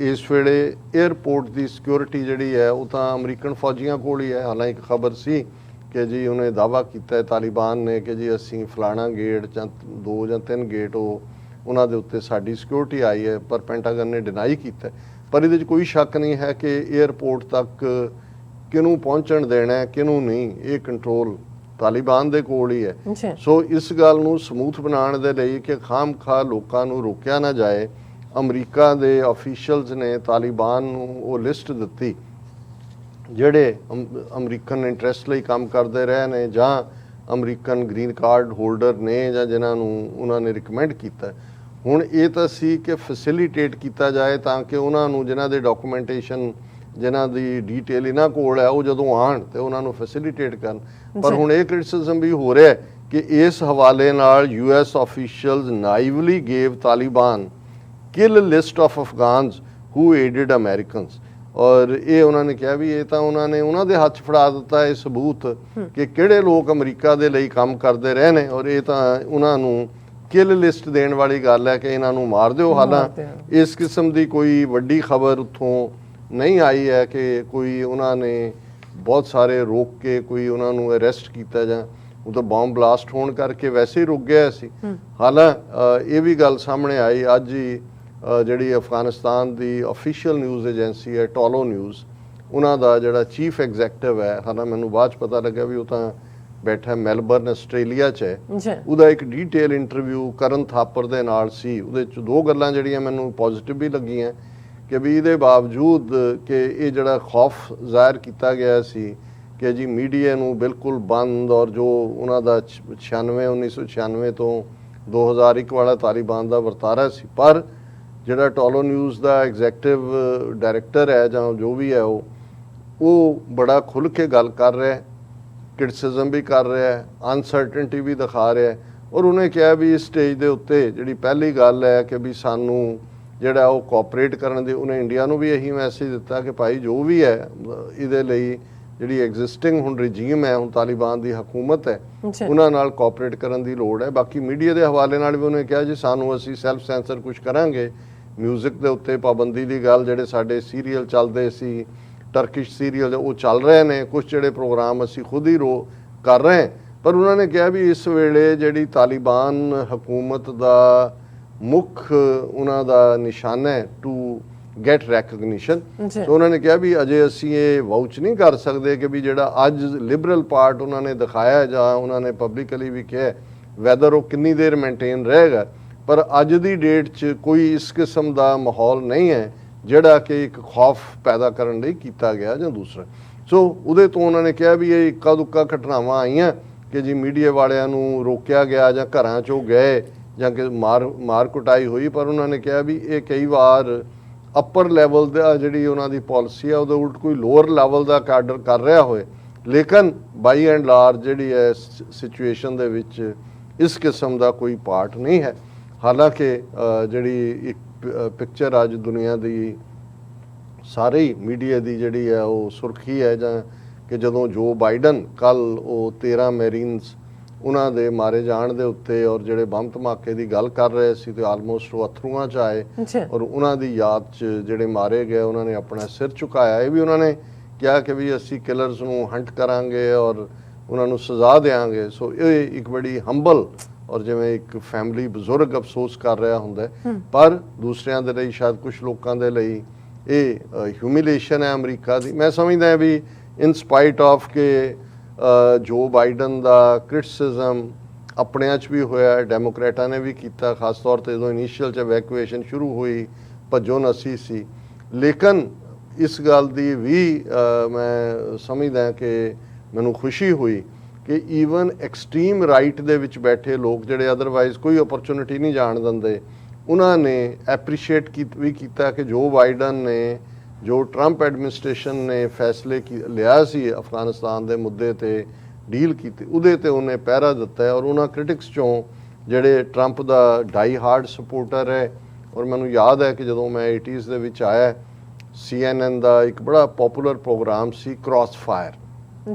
ਇਸ ਵੇਲੇ 에ਅਰਪੋਰਟ ਦੀ ਸਿਕਿਉਰਿਟੀ ਜਿਹੜੀ ਹੈ ਉਹ ਤਾਂ ਅਮਰੀਕਨ ਫੌਜੀਆਂ ਕੋਲ ਹੀ ਹੈ। ਹਾਲਾਂਕਿ ਇੱਕ ਖਬਰ ਸੀ ਕਿ ਜੀ ਉਹਨੇ ਦਾਅਵਾ ਕੀਤਾ ਹੈ ਤਾਲਿਬਾਨ ਨੇ ਕਿ ਜੀ ਅਸੀਂ ਫਲਾਣਾ ਗੇਟ ਜਾਂ 2 ਜਾਂ 3 ਗੇਟ ਉਹਨਾਂ ਦੇ ਉੱਤੇ ਸਾਡੀ ਸਿਕਿਉਰਿਟੀ ਆਈ ਹੈ, ਪਰ ਪੈਂਟਾਗਨ ਨੇ ਡਿਨਾਈ ਕੀਤਾ। ਪਰ ਇਹਦੇ 'ਚ ਕੋਈ ਸ਼ੱਕ ਨਹੀਂ ਹੈ ਕਿ 에ਅਰਪੋਰਟ ਤੱਕ ਕਿਹਨੂੰ ਪਹੁੰਚਣ ਦੇਣਾ ਕਿਹਨੂੰ ਨਹੀਂ, ਇਹ ਕੰਟਰੋਲ ਤਾਲਿਬਾਨ ਦੇ ਕੋਲ ਹੀ ਹੈ। ਸੋ ਇਸ ਗੱਲ ਨੂੰ ਸਮੂਥ ਬਣਾਉਣ ਦੇ ਲਈ ਕਿ ਖਾਮ-ਖਾ ਲੋਕਾਂ ਨੂੰ ਰੋਕਿਆ ਨਾ ਜਾਏ, ਅਮਰੀਕਾ ਦੇ ਅਫੀਸ਼ੀਅਲਸ ਨੇ ਤਾਲਿਬਾਨ ਨੂੰ ਉਹ ਲਿਸਟ ਦਿੱਤੀ ਜਿਹੜੇ ਅਮਰੀਕਨ ਇੰਟਰਸਟ ਲਈ ਕੰਮ ਕਰਦੇ ਰਹੇ ਨੇ ਜਾਂ ਅਮਰੀਕਨ ਗ੍ਰੀਨ ਕਾਰਡ ਹੋਲਡਰ ਨੇ ਜਾਂ ਜਿਨ੍ਹਾਂ ਨੂੰ ਉਹਨਾਂ ਨੇ ਰਿਕਮੈਂਡ ਕੀਤਾ। ਹੁਣ ਇਹ ਤਾਂ ਸੀ ਕਿ ਫੈਸਿਲੀਟੇਟ ਕੀਤਾ ਜਾਏ ਤਾਂ ਕਿ ਉਹਨਾਂ ਨੂੰ ਜਿਨ੍ਹਾਂ ਦੇ ਡਾਕੂਮੈਂਟੇਸ਼ਨ, ਜਿਨ੍ਹਾਂ ਦੀ ਡੀਟੇਲ ਇਹਨਾਂ ਕੋਲ ਹੈ, ਉਹ ਜਦੋਂ ਆਉਣ ਤੇ ਉਹਨਾਂ ਨੂੰ ਫੈਸਿਲੀਟੇਟ ਕਰਨ। ਪਰ ਹੁਣ ਇਹ ਕ੍ਰਿਟਿਸਿਜ਼ਮ ਵੀ ਹੋ ਰਿਹਾ ਕਿ ਇਸ ਹਵਾਲੇ ਨਾਲ US officials naively gave Taliban kill list of Afghans who aided Americans. ਔਰ ਇਹ ਉਹਨਾਂ ਨੇ ਕਿਹਾ ਵੀ ਇਹ ਤਾਂ ਉਹਨਾਂ ਦੇ ਹੱਥ ਫੜਾ ਦਿੱਤਾ ਇਹ ਸਬੂਤ ਕਿ ਕਿਹੜੇ ਲੋਕ ਅਮਰੀਕਾ ਦੇ ਲਈ ਕੰਮ ਕਰਦੇ ਰਹੇ ਨੇ, ਔਰ ਇਹ ਤਾਂ ਉਹਨਾਂ ਨੂੰ ਕਿਲ ਲਿਸਟ ਦੇਣ ਵਾਲੀ ਗੱਲ ਹੈ ਕਿ ਇਹਨਾਂ ਨੂੰ ਮਾਰ ਦਿਓ। ਹਾਲਾਂ ਇਸ ਕਿਸਮ ਦੀ ਕੋਈ ਵੱਡੀ ਖਬਰ ਉੱਥੋਂ ਨਹੀਂ ਆਈ ਹੈ ਕਿ ਕੋਈ ਉਹਨਾਂ ਨੇ ਬਹੁਤ ਸਾਰੇ ਰੋਕ ਕੇ ਕੋਈ ਉਹਨਾਂ ਨੂੰ ਅਰੈਸਟ ਕੀਤਾ ਜਾਂ ਉਹ ਤਾਂ ਬੰਬ ਬਲਾਸਟ ਹੋਣ ਕਰਕੇ ਵੈਸੇ ਹੀ ਰੁਕ ਗਿਆ ਸੀ। ਹਾਲਾਂ ਇਹ ਵੀ ਗੱਲ ਸਾਹਮਣੇ ਆਈ ਅੱਜ ਹੀ, ਜਿਹੜੀ ਅਫਗਾਨਿਸਤਾਨ ਦੀ ਅਫੀਸ਼ੀਅਲ ਨਿਊਜ਼ ਏਜੰਸੀ ਹੈ ਟੋਲੋ ਨਿਊਜ਼, ਉਹਨਾਂ ਦਾ ਜਿਹੜਾ ਚੀਫ ਐਗਜ਼ੈਕਟਿਵ ਹੈ, ਹਾਲਾਂ ਮੈਨੂੰ ਬਾਅਦ 'ਚ ਪਤਾ ਲੱਗਿਆ ਵੀ ਉਹ ਤਾਂ ਬੈਠਾ ਮੈਲਬਰਨ ਆਸਟ੍ਰੇਲੀਆ 'ਚ ਹੈ, ਉਹਦਾ ਇੱਕ ਡੀਟੇਲ ਇੰਟਰਵਿਊ ਕਰਨ ਥਾਪਰ ਦੇ ਨਾਲ ਸੀ। ਉਹਦੇ 'ਚ 2 ਗੱਲਾਂ ਜਿਹੜੀਆਂ ਮੈਨੂੰ ਪੋਜ਼ਿਟਿਵ ਵੀ ਲੱਗੀਆਂ ਕਿ ਵੀ ਇਹਦੇ ਬਾਵਜੂਦ ਕਿ ਇਹ ਜਿਹੜਾ ਖੌਫ ਜ਼ਾਹਿਰ ਕੀਤਾ ਗਿਆ ਸੀ ਕਿ ਜੀ ਮੀਡੀਆ ਨੂੰ ਬਿਲਕੁਲ ਬੰਦ, ਔਰ ਜੋ ਉਹਨਾਂ ਦਾ 1996 ਤੋਂ 2001 ਵਾਲਾ ਤਾਲਿਬਾਨ ਦਾ ਵਰਤਾਰਾ ਸੀ, ਪਰ ਜਿਹੜਾ ਟੋਲੋ ਨਿਊਜ਼ ਦਾ ਐਗਜ਼ੈਕਟਿਵ ਡਾਇਰੈਕਟਰ ਹੈ ਜਾਂ ਜੋ ਵੀ ਹੈ ਉਹ ਬੜਾ ਖੁੱਲ੍ਹ ਕੇ ਗੱਲ ਕਰ ਰਿਹਾ, ਕ੍ਰਿਟਿਸਿਜ਼ਮ ਵੀ ਕਰ ਰਿਹਾ, ਅਨਸਰਟਨਟੀ ਵੀ ਦਿਖਾ ਰਿਹਾ। ਔਰ ਉਹਨੇ ਕਿਹਾ ਵੀ ਇਸ ਸਟੇਜ ਦੇ ਉੱਤੇ ਜਿਹੜੀ ਪਹਿਲੀ ਗੱਲ ਹੈ ਕਿ ਵੀ ਸਾਨੂੰ ਜਿਹੜਾ ਉਹ ਕੋਆਪਰੇਟ ਕਰਨ ਦੇ, ਉਹਨੇ ਇੰਡੀਆ ਨੂੰ ਵੀ ਇਹੀ ਮੈਸੇਜ ਦਿੱਤਾ ਕਿ ਭਾਈ ਜੋ ਵੀ ਹੈ ਇਹਦੇ ਲਈ ਜਿਹੜੀ ਐਗਜ਼ਿਸਟਿੰਗ ਹੁਣ ਰਜੀਮ ਹੈ, ਹੁਣ ਤਾਲਿਬਾਨ ਦੀ ਹਕੂਮਤ ਹੈ, ਉਹਨਾਂ ਨਾਲ ਕੋਆਪਰੇਟ ਕਰਨ ਦੀ ਲੋੜ ਹੈ। ਬਾਕੀ ਮੀਡੀਆ ਦੇ ਹਵਾਲੇ ਨਾਲ ਵੀ ਉਹਨੇ ਕਿਹਾ ਜੀ ਸਾਨੂੰ ਅਸੀਂ ਸੈਲਫ ਸੈਂਸਰ ਕੁਝ ਕਰਾਂਗੇ, ਮਿਊਜ਼ਿਕ ਦੇ ਉੱਤੇ ਪਾਬੰਦੀ ਦੀ ਗੱਲ, ਜਿਹੜੇ ਸਾਡੇ ਸੀਰੀਅਲ ਚੱਲਦੇ ਸੀ ਟਰਕਿਸ਼ ਸੀਰੀਅਲ ਉਹ ਚੱਲ ਰਹੇ ਨੇ, ਕੁਝ ਜਿਹੜੇ ਪ੍ਰੋਗਰਾਮ ਅਸੀਂ ਖੁਦ ਹੀ ਕਰ ਰਹੇ, ਪਰ ਉਹਨਾਂ ਨੇ ਕਿਹਾ ਵੀ ਇਸ ਵੇਲੇ ਜਿਹੜੀ ਤਾਲਿਬਾਨ ਹਕੂਮਤ ਦਾ ਮੁੱਖ ਉਹਨਾਂ ਦਾ ਨਿਸ਼ਾਨਾ ਹੈ ਟੂ ਗੈਟ ਰੈਕਗਨੀਸ਼ਨ। ਸੋ ਉਹਨਾਂ ਨੇ ਕਿਹਾ ਵੀ ਅਜੇ ਅਸੀਂ ਇਹ ਵਾਊਚ ਨਹੀਂ ਕਰ ਸਕਦੇ ਕਿ ਵੀ ਜਿਹੜਾ ਅੱਜ ਲਿਬਰਲ ਪਾਰਟ ਉਹਨਾਂ ਨੇ ਦਿਖਾਇਆ ਜਾਂ ਉਹਨਾਂ ਨੇ ਪਬਲਿਕਲੀ ਵੀ ਕਿਹਾ ਵੈਦਰ ਉਹ ਕਿੰਨੀ ਦੇਰ ਮੇਨਟੇਨ ਰਹੇਗਾ, ਪਰ ਅੱਜ ਦੀ ਡੇਟ 'ਚ ਕੋਈ ਇਸ ਕਿਸਮ ਦਾ ਮਾਹੌਲ ਨਹੀਂ ਹੈ ਜਿਹੜਾ ਕਿ ਇੱਕ ਖੌਫ ਪੈਦਾ ਕਰਨ ਲਈ ਕੀਤਾ ਗਿਆ ਜਾਂ ਦੂਸਰਾ। ਸੋ ਉਹਦੇ ਤੋਂ ਉਹਨਾਂ ਨੇ ਕਿਹਾ ਵੀ ਇਹ ਇੱਕਾ ਦੁੱਕਾ ਘਟਨਾਵਾਂ ਆਈਆਂ ਕਿ ਜੀ ਮੀਡੀਆ ਵਾਲਿਆਂ ਨੂੰ ਰੋਕਿਆ ਗਿਆ ਜਾਂ ਘਰਾਂ 'ਚੋਂ ਗਏ ਜਾਂ ਕਿ ਮਾਰ ਕੁਟਾਈ ਹੋਈ, ਪਰ ਉਹਨਾਂ ਨੇ ਕਿਹਾ ਵੀ ਇਹ ਕਈ ਵਾਰ ਅੱਪਰ ਲੈਵਲ ਦਾ ਜਿਹੜੀ ਉਹਨਾਂ ਦੀ ਪਾਲਿਸੀ ਆ ਉਹਦੇ ਉਲਟ ਕੋਈ ਲੋਅਰ ਲੈਵਲ ਦਾ ਕਾਡਰ ਕਰ ਰਿਹਾ ਹੋਏ, ਲੇਕਿਨ ਬਾਈ ਐਂਡ ਲਾਰਜ ਜਿਹੜੀ ਹੈ ਸਿਚੁਏਸ਼ਨ ਦੇ ਵਿੱਚ ਇਸ ਕਿਸਮ ਦਾ ਕੋਈ ਪਾਰਟ ਨਹੀਂ ਹੈ। ਹਾਲਾਂਕਿ ਜਿਹੜੀ ਇੱਕ ਪਿਕਚਰ ਅੱਜ ਦੁਨੀਆ ਦੀ ਸਾਰੇ ਮੀਡੀਆ ਦੀ ਜਿਹੜੀ ਹੈ ਉਹ ਸੁਰਖੀ ਹੈ ਜਾਂ ਕਿ ਜਦੋਂ ਜੋ ਬਾਈਡਨ ਕੱਲ ਉਹ 13 ਮੈਰੀਨਸ ਉਹਨਾਂ ਦੇ ਮਾਰੇ ਜਾਣ ਦੇ ਉੱਤੇ ਔਰ ਜਿਹੜੇ ਬੰਬ ਧਮਾਕੇ ਦੀ ਗੱਲ ਕਰ ਰਹੇ ਸੀ ਤੇ ਆਲਮੋਸਟ ਉਹ ਅਥਰੂਆਂ 'ਚ ਆਏ ਔਰ ਉਹਨਾਂ ਦੀ ਯਾਦ 'ਚ ਜਿਹੜੇ ਮਾਰੇ ਗਏ ਉਹਨਾਂ ਨੇ ਆਪਣਾ ਸਿਰ ਝੁਕਾਇਆ। ਇਹ ਵੀ ਉਹਨਾਂ ਨੇ ਕਿਹਾ ਕਿ ਵੀ ਅਸੀਂ ਕਿਲਰਸ ਨੂੰ ਹੰਟ ਕਰਾਂਗੇ ਔਰ ਉਹਨਾਂ ਨੂੰ ਸਜ਼ਾ ਦੇਵਾਂਗੇ। ਸੋ ਇਹ ਇੱਕ ਬੜੀ ਹੰਬਲ ਔਰ ਜਿਵੇਂ ਇੱਕ ਫੈਮਿਲੀ ਬਜ਼ੁਰਗ ਅਫਸੋਸ ਕਰ ਰਿਹਾ ਹੁੰਦਾ, ਪਰ ਦੂਸਰਿਆਂ ਦੇ ਲਈ ਸ਼ਾਇਦ ਕੁਝ ਲੋਕਾਂ ਦੇ ਲਈ ਇਹ ਹਿਊਮਿਲੇਸ਼ਨ ਹੈ ਅਮਰੀਕਾ ਦੀ। ਮੈਂ ਸਮਝਦਾ ਹਾਂ ਵੀ ਇਨ ਸਪਾਈਟ ਆਫ ਕਿ ਜੋ ਬਾਈਡਨ ਦਾ ਕ੍ਰਿਟਿਸਿਜ਼ਮ ਆਪਣਿਆਂ 'ਚ ਵੀ ਹੋਇਆ, ਡੈਮੋਕ੍ਰੇਟਾਂ ਨੇ ਵੀ ਕੀਤਾ, ਖਾਸ ਤੌਰ 'ਤੇ ਜਦੋਂ ਇਨੀਸ਼ੀਅਲ 'ਚ ਵੈਕੂਏਸ਼ਨ ਸ਼ੁਰੂ ਹੋਈ ਭੱਜੋ ਨੱਸੀ ਸੀ, ਲੇਕਿਨ ਇਸ ਗੱਲ ਦੀ ਵੀ ਮੈਂ ਸਮਝਦਾ ਕਿ ਮੈਨੂੰ ਖੁਸ਼ੀ ਹੋਈ ਕਿ ਈਵਨ ਐਕਸਟ੍ਰੀਮ ਰਾਈਟ ਦੇ ਵਿੱਚ ਬੈਠੇ ਲੋਕ ਜਿਹੜੇ ਅਦਰਵਾਈਜ਼ ਕੋਈ ਓਪਰਚੁਨਿਟੀ ਨਹੀਂ ਜਾਣ ਦਿੰਦੇ, ਉਹਨਾਂ ਨੇ ਐਪਰੀਸ਼ੀਏਟ ਵੀ ਕੀਤਾ ਕਿ ਜੋ ਬਾਈਡਨ ਨੇ ਜੋ ਟਰੰਪ ਐਡਮਿਨਿਸਟ੍ਰੇਸ਼ਨ ਨੇ ਫੈਸਲੇ ਲਿਆ ਸੀ ਅਫਗਾਨਿਸਤਾਨ ਦੇ ਮੁੱਦੇ ਤੇ ਡੀਲ ਕੀਤੀ, ਉਹਦੇ ਤੇ ਉਹਨੇ ਪਹਿਰਾ ਦਿੱਤਾ ਹੈ। ਔਰ ਉਹਨਾਂ ਕ੍ਰਿਟਿਕਸ 'ਚੋਂ ਜਿਹੜੇ ਟਰੰਪ ਦਾ ਡਾਈ ਹਾਰਡ ਸਪੋਰਟਰ ਹੈ, ਔਰ ਮੈਨੂੰ ਯਾਦ ਹੈ ਕਿ ਜਦੋਂ ਮੈਂ 80s ਦੇ ਵਿੱਚ ਆਇਆ CNN ਦਾ ਇੱਕ ਬੜਾ ਪਪੂਲਰ ਪ੍ਰੋਗਰਾਮ ਸੀ ਕ੍ਰਾਸ ਫਾਇਰ।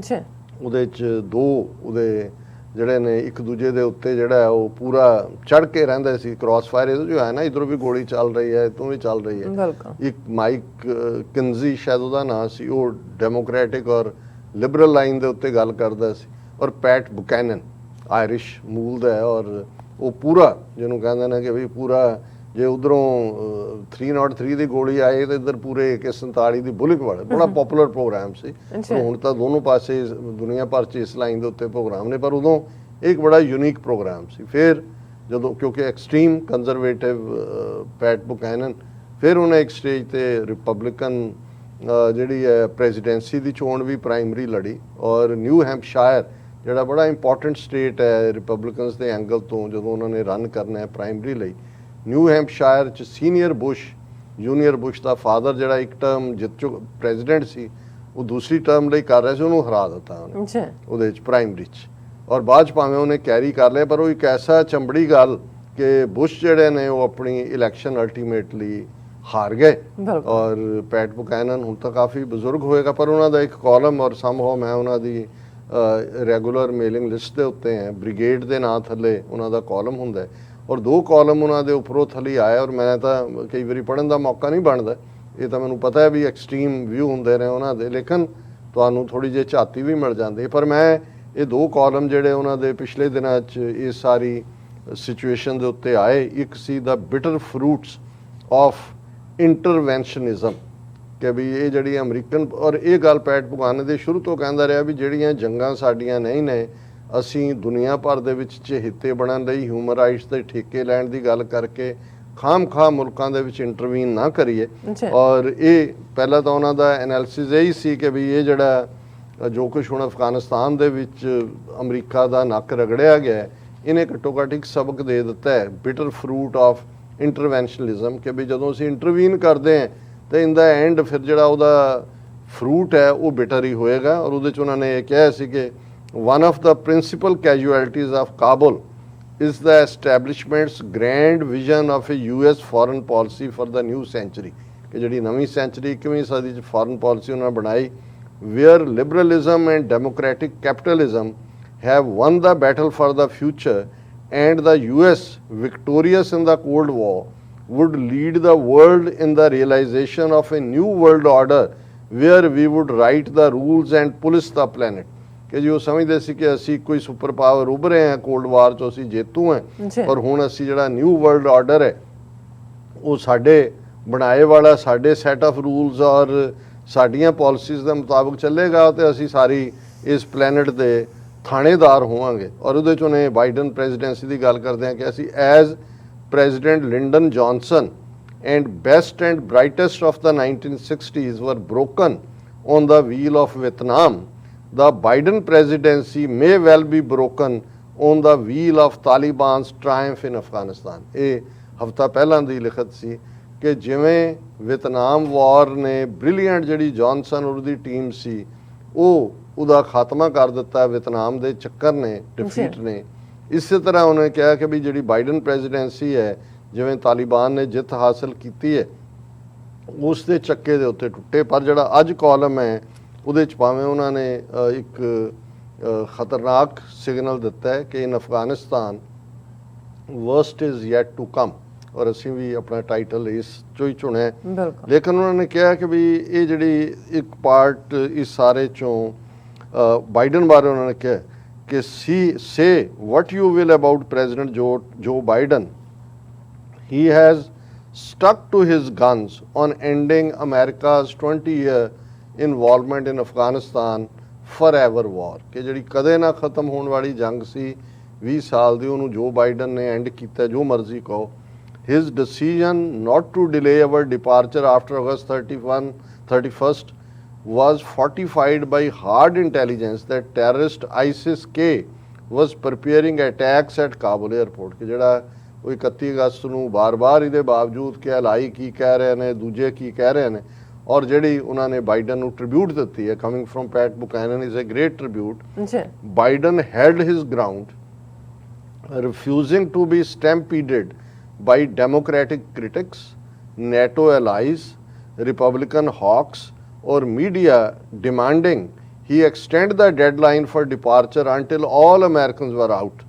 ਉਹਦੇ 'ਚ ਦੋ ਉਹਦੇ ਜਿਹੜੇ ਨੇ ਇੱਕ ਦੂਜੇ ਦੇ ਉੱਤੇ ਜਿਹੜਾ ਉਹ ਪੂਰਾ ਚੜ ਕੇ ਰਹਿੰਦੇ ਸੀ। ਕ੍ਰਾਸ ਫਾਇਰ ਇਹਦੇ ਜੋ ਹੈ ਨਾ, ਇੱਧਰੋਂ ਵੀ ਗੋਲੀ ਚੱਲ ਰਹੀ ਹੈ, ਇੱਥੋਂ ਵੀ ਚੱਲ ਰਹੀ ਹੈ। ਇੱਕ ਮਾਈਕ ਕਿੰਜ਼ੀ ਸ਼ਾਇਦ ਉਹਦਾ ਨਾਂ ਸੀ, ਉਹ ਡੈਮੋਕ੍ਰੈਟਿਕ ਔਰ ਲਿਬਰਲ ਲਾਈਨ ਦੇ ਉੱਤੇ ਗੱਲ ਕਰਦਾ ਸੀ, ਔਰ ਪੈਟ ਬੁਕੈਨਨ ਆਇਰਿਸ਼ ਮੂਲ ਦਾ ਹੈ, ਔਰ ਉਹ ਪੂਰਾ ਜਿਹਨੂੰ ਕਹਿੰਦੇ ਨੇ ਕਿ ਵੀ ਪੂਰਾ ਜੇ ਉਧਰੋਂ 303 ਦੀ ਗੋਲੀ ਆਏ ਤਾਂ ਇੱਧਰ ਪੂਰੇ AK-47 ਦੀ ਬੁਲਟ ਵਾਲੇ ਬੜਾ ਪਪੂਲਰ ਪ੍ਰੋਗਰਾਮ ਸੀ। ਹੁਣ ਤਾਂ ਦੋਨੋਂ ਪਾਸੇ ਦੁਨੀਆ ਭਰ 'ਚ ਇਸ ਲਾਈਨ ਦੇ ਉੱਤੇ ਪ੍ਰੋਗਰਾਮ ਨੇ, ਪਰ ਉਦੋਂ ਇੱਕ ਬੜਾ ਯੂਨੀਕ ਪ੍ਰੋਗਰਾਮ ਸੀ। ਫਿਰ ਜਦੋਂ ਕਿਉਂਕਿ ਐਕਸਟ੍ਰੀਮ ਕੰਜ਼ਰਵੇਟਿਵ ਪੈਟ ਬੁਕੈਨਨ, ਫਿਰ ਉਹਨੇ ਇੱਕ ਸਟੇਜ ਤੇ ਰਿਪਬਲਿਕਨ ਜਿਹੜੀ ਹੈ ਪ੍ਰੈਜ਼ੀਡੈਂਸੀ ਦੀ ਚੋਣ ਵੀ ਪ੍ਰਾਇਮਰੀ ਲੜੀ, ਔਰ ਨਿਊ ਹੈਂਪਸ਼ਾਇਰ ਜਿਹੜਾ ਬੜਾ ਇੰਪੋਰਟੈਂਟ ਸਟੇਟ ਹੈ ਰਿਪਬਲਿਕਨਸ ਦੇ ਐਂਗਲ ਤੋਂ, ਜਦੋਂ ਉਹਨਾਂ ਨੇ ਰਨ ਕਰਨਾ ਹੈ ਪ੍ਰਾਇਮਰੀ ਲਈ, ਨਿਊ ਹੈਂਪਸ਼ਾਇਰ 'ਚ ਸੀਨੀਅਰ ਬੁਸ਼ ਜੂਨੀਅਰ ਬੁਸ਼ ਦਾ ਫਾਦਰ ਜਿਹੜਾ ਇੱਕ ਟਰਮ ਜਿੱਤ ਚੁੱਕ ਪ੍ਰੈਜ਼ੀਡੈਂਟ ਸੀ, ਉਹ ਦੂਸਰੀ ਟਰਮ ਲਈ ਕਰ ਰਿਹਾ ਸੀ, ਉਹਨੂੰ ਹਰਾ ਦਿੱਤਾ ਉਹਨੇ ਉਹਦੇ 'ਚ ਪ੍ਰਾਇਮਰੀ 'ਚ, ਔਰ ਬਾਅਦ 'ਚ ਭਾਵੇਂ ਉਹਨੇ ਕੈਰੀ ਕਰ ਲਿਆ, ਪਰ ਉਹ ਇੱਕ ਐਸਾ ਚੰਬੜੀ ਗੱਲ ਕਿ ਬੁਸ਼ ਜਿਹੜੇ ਨੇ ਉਹ ਆਪਣੀ ਇਲੈਕਸ਼ਨ ਅਲਟੀਮੇਟਲੀ ਹਾਰ ਗਏ। ਔਰ ਪੈਟ ਬੁਕੈਨਨ ਹੁਣ ਤਾਂ ਕਾਫੀ ਬਜ਼ੁਰਗ ਹੋਏਗਾ, ਪਰ ਉਹਨਾਂ ਦਾ ਇੱਕ ਕਾਲਮ ਔਰ ਸਮਹਾਉ ਮੈਂ ਉਹਨਾਂ ਦੀ ਰੈਗੂਲਰ ਮੇਲਿੰਗ ਲਿਸਟ ਦੇ ਉੱਤੇ ਹੈ, ਬ੍ਰਿਗੇਡ ਦੇ ਨਾਂ ਥੱਲੇ ਉਹਨਾਂ ਦਾ ਕਾਲਮ ਹੁੰਦਾ, ਔਰ 2 ਕਾਲਮ ਉਹਨਾਂ ਦੇ ਉੱਪਰੋਂ ਥੱਲੇ ਆਇਆ। ਔਰ ਮੈਂ ਤਾਂ ਕਈ ਵਾਰੀ ਪੜ੍ਹਨ ਦਾ ਮੌਕਾ ਨਹੀਂ ਬਣਦਾ, ਇਹ ਤਾਂ ਮੈਨੂੰ ਪਤਾ ਹੈ ਵੀ ਐਕਸਟ੍ਰੀਮ ਵਿਊ ਹੁੰਦੇ ਨੇ ਉਹਨਾਂ ਦੇ, ਲੇਕਿਨ ਤੁਹਾਨੂੰ ਥੋੜ੍ਹੀ ਜਿਹੀ ਝਾਤੀ ਵੀ ਮਿਲ ਜਾਂਦੀ। ਪਰ ਮੈਂ ਇਹ 2 ਕਾਲਮ ਜਿਹੜੇ ਉਹਨਾਂ ਦੇ ਪਿਛਲੇ ਦਿਨਾਂ 'ਚ ਇਹ ਸਾਰੀ ਸਿਚੁਏਸ਼ਨ ਦੇ ਉੱਤੇ ਆਏ, ਇੱਕ ਸੀ ਦਾ ਬਿਟਰ ਫਰੂਟਸ ਆਫ ਇੰਟਰਵੈਂਸ਼ਨਿਜ਼ਮ, ਕਿ ਵੀ ਇਹ ਜਿਹੜੀ ਅਮਰੀਕਨ, ਔਰ ਇਹ ਗੱਲ ਪੈਟ ਬੁਕਾਨੇ ਦੇ ਸ਼ੁਰੂ ਤੋਂ ਕਹਿੰਦਾ ਰਿਹਾ ਵੀ ਜਿਹੜੀਆਂ ਜੰਗਾਂ ਸਾਡੀਆਂ ਨਹੀਂ ਨੇ, ਅਸੀਂ ਦੁਨੀਆ ਭਰ ਦੇ ਵਿੱਚ ਚਹੇਤੇ ਬਣਨ ਲਈ ਹਿਊਮਨ ਰਾਈਟਸ ਦੇ ਠੇਕੇ ਲੈਣ ਦੀ ਗੱਲ ਕਰਕੇ ਖਾਮ-ਖਾਮ ਮੁਲਕਾਂ ਦੇ ਵਿੱਚ ਇੰਟਰਵੀਨ ਨਾ ਕਰੀਏ। ਔਰ ਇਹ ਪਹਿਲਾਂ ਤਾਂ ਉਹਨਾਂ ਦਾ ਐਨਾਲਿਸਿਸ ਇਹੀ ਸੀ ਕਿ ਵੀ ਇਹ ਜਿਹੜਾ ਜੋ ਕੁਛ ਹੁਣ ਅਫਗਾਨਿਸਤਾਨ ਦੇ ਵਿੱਚ ਅਮਰੀਕਾ ਦਾ ਨੱਕ ਰਗੜਿਆ ਗਿਆ, ਇਹਨੇ ਘੱਟੋ ਘੱਟ ਇੱਕ ਸਬਕ ਦੇ ਦਿੱਤਾ ਹੈ, ਬਿਟਰ ਫਰੂਟ ਆਫ ਇੰਟਰਵੈਂਸ਼ਨਲਿਜ਼ਮ, ਕਿ ਵੀ ਜਦੋਂ ਅਸੀਂ ਇੰਟਰਵੀਨ ਕਰਦੇ ਹਾਂ ਤਾਂ ਇਨ ਦਾ ਐਂਡ ਫਿਰ ਜਿਹੜਾ ਉਹਦਾ ਫਰੂਟ ਹੈ ਉਹ ਬਿਟਰ ਹੀ ਹੋਏਗਾ। ਔਰ ਉਹਦੇ 'ਚ ਉਹਨਾਂ ਨੇ ਇਹ ਕਿਹਾ ਸੀ ਕਿ one of the principal casualties of Kabul is the establishment's grand vision of a US foreign policy for the new century, ਕਿ ਜਿਹੜੀ ਨਵੀਂ ਸੈਂਚਰੀ 21ਵੀਂ ਸਦੀ 'ਚ ਫੋਰਨ ਪਾਲਿਸੀ ਉਹਨਾਂ ਬਣਾਈ, where liberalism and democratic capitalism have won the battle for the future and the US, victorious in the Cold War, would lead the world in the realization of a new world order where we would write the rules and police the planet, ਕਿ ਜੀ ਉਹ ਸਮਝਦੇ ਸੀ ਕਿ ਅਸੀਂ ਕੋਈ super power ਉੱਭਰੇ ਹਾਂ, cold ਵਾਰ 'ਚੋਂ ਅਸੀਂ ਜੇਤੂ ਹਾਂ, ਔਰ ਹੁਣ ਅਸੀਂ ਜਿਹੜਾ ਨਿਊ ਵਰਲਡ ਆਰਡਰ ਹੈ ਉਹ ਸਾਡੇ ਬਣਾਏ ਵਾਲਾ ਸਾਡੇ ਸੈਟ ਆਫ ਰੂਲਸ ਔਰ ਸਾਡੀਆਂ ਪਾਲਿਸੀਜ਼ ਦੇ ਮੁਤਾਬਕ ਚੱਲੇਗਾ ਤੇ ਅਸੀਂ ਸਾਰੀ ਇਸ ਪਲੈਨਟ ਦੇ ਥਾਣੇਦਾਰ ਹੋਵਾਂਗੇ। ਔਰ ਉਹਦੇ 'ਚ ਉਹਨੇ ਬਾਈਡਨ ਪ੍ਰੈਜ਼ੀਡੈਂਸੀ ਦੀ ਗੱਲ ਕਰਦੇ ਹਾਂ ਕਿ ਅਸੀਂ as president Lyndon Johnson and best and brightest of the 1960s were broken on the wheel of Vietnam, the Biden presidency may well be broken on the wheel of Taliban's triumph in Afghanistan। ਇਹ ਹਫਤਾ ਪਹਿਲਾਂ ਦੀ ਲਿਖਤ ਸੀ ਕਿ ਜਿਵੇਂ ਵਿਤਨਾਮ ਵਾਰ ਨੇ brilliant ਜਿਹੜੀ Johnson ਔਰ ਉਹਦੀ ਟੀਮ ਸੀ ਉਹ ਉਹਦਾ ਖਾਤਮਾ ਕਰ ਦਿੱਤਾ ਵਿਤਨਾਮ ਦੇ ਚੱਕਰ ਨੇ, ਡਿਫੀਟ ਨੇ, ਇਸੇ ਤਰ੍ਹਾਂ ਉਹਨੇ ਕਿਹਾ ਕਿ ਵੀ ਜਿਹੜੀ ਬਾਈਡਨ ਪ੍ਰੈਜ਼ੀਡੈਂਸੀ ਹੈ ਜਿਵੇਂ ਤਾਲਿਬਾਨ ਨੇ ਜਿੱਤ ਹਾਸਲ ਕੀਤੀ ਹੈ ਉਸ ਦੇ ਚੱਕੇ ਦੇ ਉੱਤੇ ਟੁੱਟੇ। ਪਰ ਜਿਹੜਾ ਅੱਜ ਕਾਲਮ ਹੈ ਉਹਦੇ 'ਚ ਭਾਵੇਂ ਉਹਨਾਂ ਨੇ ਇੱਕ ਖਤਰਨਾਕ ਸਿਗਨਲ ਦਿੱਤਾ ਹੈ ਕਿ in Afghanistan worst is yet to come, ਔਰ ਅਸੀਂ ਵੀ ਆਪਣਾ ਟਾਈਟਲ ਇਸ ਚੋਂ ਹੀ ਚੁਣਿਆ। ਲੇਕਿਨ ਉਹਨਾਂ ਨੇ ਕਿਹਾ ਕਿ ਵੀ ਇਹ ਜਿਹੜੀ ਇੱਕ ਪਾਰਟ ਇਸ ਸਾਰੇ ਚੋਂ ਬਾਈਡਨ ਬਾਰੇ ਉਹਨਾਂ ਨੇ ਕਿਹਾ ਕਿ say what you will about president Joe Biden, he has stuck to his guns on ending America's 20-year involvement in Afghanistan forever war, ਕਿ ਜਿਹੜੀ ਕਦੇ ਨਾ ਖਤਮ ਹੋਣ ਵਾਲੀ ਜੰਗ ਸੀ 20 ਸਾਲ ਦੀ, ਉਹਨੂੰ ਜੋ ਬਾਈਡਨ ਨੇ ਐਂਡ ਕੀਤਾ, ਜੋ ਮਰਜ਼ੀ ਕਹੋ। his decision not to delay our departure after August 31st was fortified by hard intelligence that terrorist ISIS-K was preparing attacks at Kabul airport, ਕਿ ਜਿਹੜਾ ਉਹ 31 ਅਗਸਤ ਨੂੰ ਬਾਰ-ਬਾਰ ਇਹਦੇ ਬਾਵਜੂਦ ਕਿ ਹਲਾਈ ਕੀ ਕਹਿ ਰਹੇ ਨੇ, ਦੂਜੇ ਕੀ ਕਹਿ ਰਹੇ ਨੇ, ਔਰ ਜਿਹੜੀ ਉਹਨਾਂ ਨੇ ਬਾਈਡਨ ਨੂੰ ਟ੍ਰਿਬਿਊਟ ਦਿੱਤੀ ਹੈ coming from Pat Buchanan is a great tribute. Biden held his ground, refusing to be stampeded by democratic critics, NATO allies, Republican hawks or media demanding he extend the deadline for departure until all Americans were out.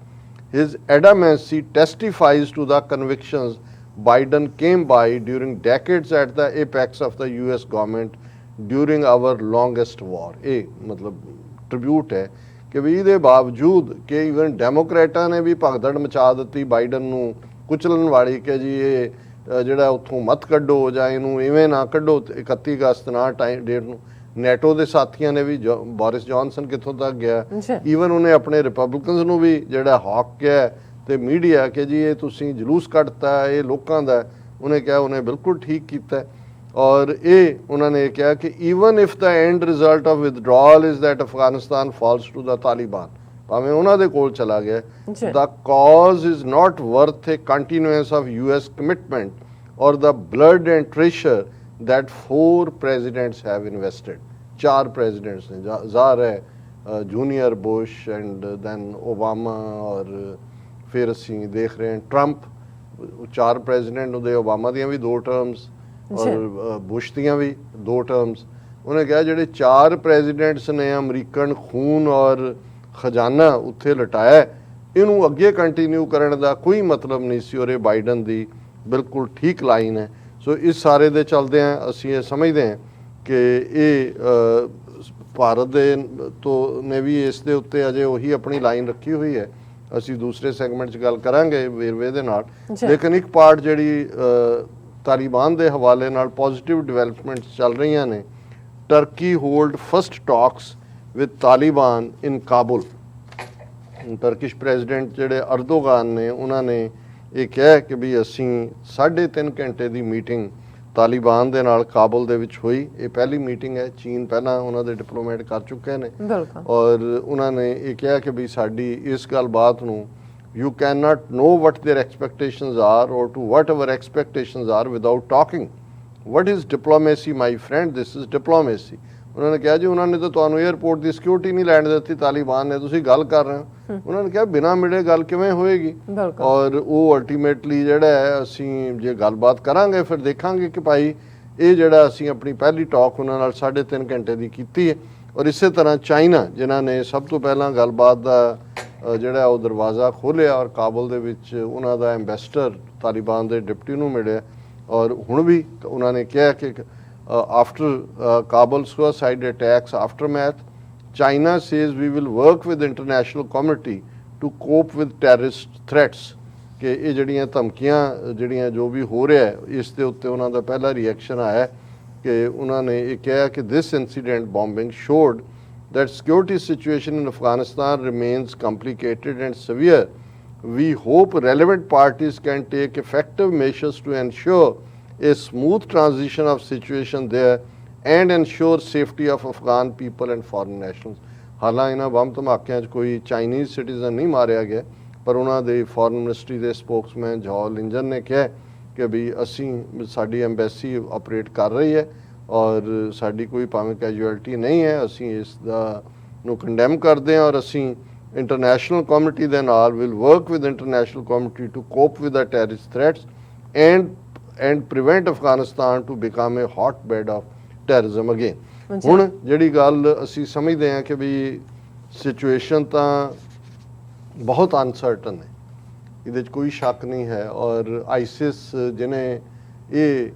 His adamancy testifies to the convictions Biden came by during decades at the apex of the US government during our longest war। ਇਹ ਮਤਲਬ tribute ਹੈ ਕਿ ਵੀ ਇਹਦੇ ਬਾਵਜੂਦ ਕਿ even ਡੈਮੋਕ੍ਰੇਟਾਂ ਨੇ ਵੀ ਭਗਦੜ ਮਚਾ ਦਿੱਤੀ ਬਾਈਡਨ ਨੂੰ ਕੁਚਲਣ ਵਾਲੀ ਕਿ ਜੀ ਇਹ ਜਿਹੜਾ ਉੱਥੋਂ ਮਤ ਕੱਢੋ ਜਾਂ ਇਹਨੂੰ ਇਵੇਂ ਨਾ ਕੱਢੋ 31 ਅਗਸਤ ਨਾ ਟਾਈਮ ਡੇਟ ਨੂੰ। ਨੈਟੋ ਦੇ ਸਾਥੀਆਂ ਨੇ ਵੀ ਬੋਰਿਸ ਜੌਨਸਨ ਕਿੱਥੋਂ ਤੱਕ ਗਿਆ, ਈਵਨ ਉਹਨੇ ਆਪਣੇ ਰਿਪਬਲਿਕਨਸ ਨੂੰ ਵੀ ਜਿਹੜਾ ਹੌਕ ਕਿਹਾ ਤੇ ਮੀਡੀਆ ਕਿ ਜੀ ਇਹ ਤੁਸੀਂ ਜਲੂਸ ਕੱਢਤਾ, ਇਹ ਲੋਕਾਂ ਦਾ, ਉਹਨੇ ਕਿਹਾ ਉਹਨੇ ਬਿਲਕੁਲ ਠੀਕ ਕੀਤਾ। ਔਰ ਇਹ ਉਹਨਾਂ ਨੇ ਕਿਹਾ ਕਿ even if the end result of withdrawal is that Afghanistan falls to the Taliban, ਭਾਵੇਂ ਉਹਨਾਂ ਦੇ ਕੋਲ ਚਲਾ ਗਿਆ, the cause is not worth a continuance of US commitment ਔਰ the blood and treasure that 4 presidents have invested। 4 presidents ਨੇ, ਜ਼ਾਹਰ ਹੈ junior Bush and then Obama, ਔਰ ਫਿਰ ਅਸੀਂ ਦੇਖ ਰਹੇ ਹਾਂ ਟਰੰਪ, 4 ਪ੍ਰੈਜ਼ੀਡੈਂਟ ਉਹਦੇ, ਓਬਾਮਾ ਦੀਆਂ ਵੀ 2 ਟਰਮਸ ਔਰ ਬੁਸ਼ ਦੀਆਂ ਵੀ 2 ਟਰਮਸ। ਉਹਨੇ ਕਿਹਾ ਜਿਹੜੇ 4 ਪ੍ਰੈਜ਼ੀਡੈਂਟਸ ਨੇ ਅਮਰੀਕਨ ਖੂਨ ਔਰ ਖਜ਼ਾਨਾ ਉੱਥੇ ਲਟਾਇਆ, ਇਹਨੂੰ ਅੱਗੇ ਕੰਟੀਨਿਊ ਕਰਨ ਦਾ ਕੋਈ ਮਤਲਬ ਨਹੀਂ ਸੀ, ਔਰ ਇਹ ਬਾਈਡਨ ਦੀ ਬਿਲਕੁਲ ਠੀਕ ਲਾਈਨ ਹੈ। ਸੋ ਇਸ ਸਾਰੇ ਦੇ ਚਲਦਿਆਂ ਅਸੀਂ ਇਹ ਸਮਝਦੇ ਹਾਂ ਕਿ ਇਹ ਭਾਰਤ ਦੇ ਤੋਂ ਨੇ ਵੀ ਇਸ ਦੇ ਉੱਤੇ ਅਜੇ ਉਹੀ ਆਪਣੀ ਲਾਈਨ ਰੱਖੀ ਹੋਈ ਹੈ। ਅਸੀਂ ਦੂਸਰੇ ਸੈਗਮੈਂਟ 'ਚ ਗੱਲ ਕਰਾਂਗੇ ਵੇਰਵੇ ਦੇ ਨਾਲ, ਲੇਕਿਨ ਇੱਕ ਪਾਰਟ ਜਿਹੜੀ ਤਾਲਿਬਾਨ ਦੇ ਹਵਾਲੇ ਨਾਲ ਪੋਜ਼ਿਟਿਵ ਡਿਵੈਲਪਮੈਂਟਸ ਚੱਲ ਰਹੀਆਂ ਨੇ। Turkey hold first talks with Taliban in Kabul. Turkish president ਜਿਹੜੇ ਅਰਦੋਗਾਨ ਨੇ, ਉਹਨਾਂ ਨੇ ਇਹ ਕਿਹਾ ਕਿ ਵੀ ਅਸੀਂ 3.5 ਘੰਟੇ ਦੀ ਮੀਟਿੰਗ ਤਾਲਿਬਾਨ ਦੇ ਨਾਲ ਕਾਬੁਲ ਦੇ ਵਿੱਚ ਹੋਈ। ਇਹ ਪਹਿਲੀ ਮੀਟਿੰਗ ਹੈ, ਚੀਨ ਪਹਿਲਾਂ ਉਹਨਾਂ ਦੇ ਡਿਪਲੋਮੈਟ ਕਰ ਚੁੱਕੇ ਨੇ, ਔਰ ਉਹਨਾਂ ਨੇ ਇਹ ਕਿਹਾ ਕਿ ਵੀ ਸਾਡੀ ਇਸ ਗੱਲਬਾਤ ਨੂੰ you cannot know what their expectations are or to what our expectations are without talking. What is diplomacy, my friend? This is diplomacy. ਉਹਨਾਂ ਨੇ ਕਿਹਾ ਜੀ ਉਹਨਾਂ ਨੇ ਤਾਂ ਤੁਹਾਨੂੰ 에ਅਰਪੋਰਟ ਦੀ ਸਿਕਿਉਰਿਟੀ ਨਹੀਂ ਲੈਣ ਦਿੱਤੀ ਤਾਲਿਬਾਨ ਨੇ, ਤੁਸੀਂ ਗੱਲ ਕਰ ਰਹੇ ਹੋ। ਉਹਨਾਂ ਨੇ ਕਿਹਾ ਬਿਨਾਂ ਮਿਲੇ ਗੱਲ ਕਿਵੇਂ ਹੋਏਗੀ, ਔਰ ਉਹ ਅਲਟੀਮੇਟਲੀ ਜਿਹੜਾ ਹੈ ਅਸੀਂ ਜੇ ਗੱਲਬਾਤ ਕਰਾਂਗੇ ਫਿਰ ਦੇਖਾਂਗੇ ਕਿ ਭਾਈ ਇਹ ਜਿਹੜਾ ਅਸੀਂ ਆਪਣੀ ਪਹਿਲੀ ਟਾਕ ਉਹਨਾਂ ਨਾਲ 3.5 ਘੰਟੇ ਦੀ ਕੀਤੀ ਹੈ। ਔਰ ਇਸੇ ਤਰ੍ਹਾਂ ਚਾਈਨਾ ਜਿਨ੍ਹਾਂ ਨੇ ਸਭ ਤੋਂ ਪਹਿਲਾਂ ਗੱਲਬਾਤ ਦਾ ਜਿਹੜਾ ਉਹ ਦਰਵਾਜ਼ਾ ਖੋਲ੍ਹਿਆ, ਔਰ ਕਾਬੁਲ ਦੇ ਵਿੱਚ ਉਹਨਾਂ ਦਾ ਐਂਬੈਸਡਰ ਤਾਲਿਬਾਨ ਦੇ ਡਿਪਟੀ ਨੂੰ ਮਿਲਿਆ, ਔਰ ਹੁਣ ਵੀ ਉਹਨਾਂ ਨੇ ਕਿਹਾ ਕਿ after Kabul suicide attacks aftermath, China says we will work with international community to cope with terrorist threats ਕਿ ਇਹ ਜਿਹੜੀਆਂ ਧਮਕੀਆਂ ਜਿਹੜੀਆਂ ਜੋ ਵੀ ਹੋ ਰਿਹਾ ਹੈ ਇਸ ਦੇ ਉੱਤੇ ਉਹਨਾਂ ਦਾ ਪਹਿਲਾ ਰਿਐਕਸ਼ਨ ਆਇਆ ਕਿ ਉਹਨਾਂ ਨੇ ਇਹ ਕਿਹਾ ਕਿ this incident bombing showed that security situation in Afghanistan remains complicated and severe. We hope relevant parties can take effective measures to ensure a smooth transition of situation there and ensure safety of Afghan people and foreign nationals. ਹਾਲਾਂਕਿ ਇਹਨਾਂ bomb ਧਮਾਕਿਆਂ 'ਚ ਕੋਈ Chinese citizen ਨਹੀਂ ਮਾਰਿਆ ਗਿਆ ਪਰ ਉਹਨਾਂ ਦੇ ਫੋਰਨ ਮਿਨਿਸਟਰੀ ਦੇ ਸਪੋਕਸਮੈਨ ਜੌ ਲਿੰਜਨ ਨੇ ਕਿਹਾ ਕਿ ਵੀ ਅਸੀਂ ਸਾਡੀ ਐਮਬੈਸੀ ਆਪਰੇਟ ਕਰ ਰਹੀ ਹੈ ਔਰ ਸਾਡੀ ਕੋਈ ਭਾਵੇਂ ਕੈਜੂਅਲਟੀ ਨਹੀਂ ਹੈ ਅਸੀਂ ਇਸ ਦਾ ਨੂੰ ਕੰਡੈਮ ਕਰਦੇ ਹਾਂ ਔਰ ਅਸੀਂ ਇੰਟਰਨੈਸ਼ਨਲ ਕਮਿਊਨਿਟੀ ਦੇ ਨਾਲ will work with international community to cope with the terrorist threats and prevent Afghanistan to become a hotbed of terrorism again. ਹੁਣ ਜਿਹੜੀ ਗੱਲ ਅਸੀਂ ਸਮਝਦੇ ਹਾਂ ਕਿ ਵੀ ਸਿਚੁਏਸ਼ਨ ਤਾਂ ਬਹੁਤ ਅਨਸਰਟਨ ਹੈ ਇਹਦੇ 'ਚ ਕੋਈ ਸ਼ੱਕ ਨਹੀਂ ਹੈ ਔਰ ਆਈਸਿਸ ਜਿਹਨੇ ਇਹ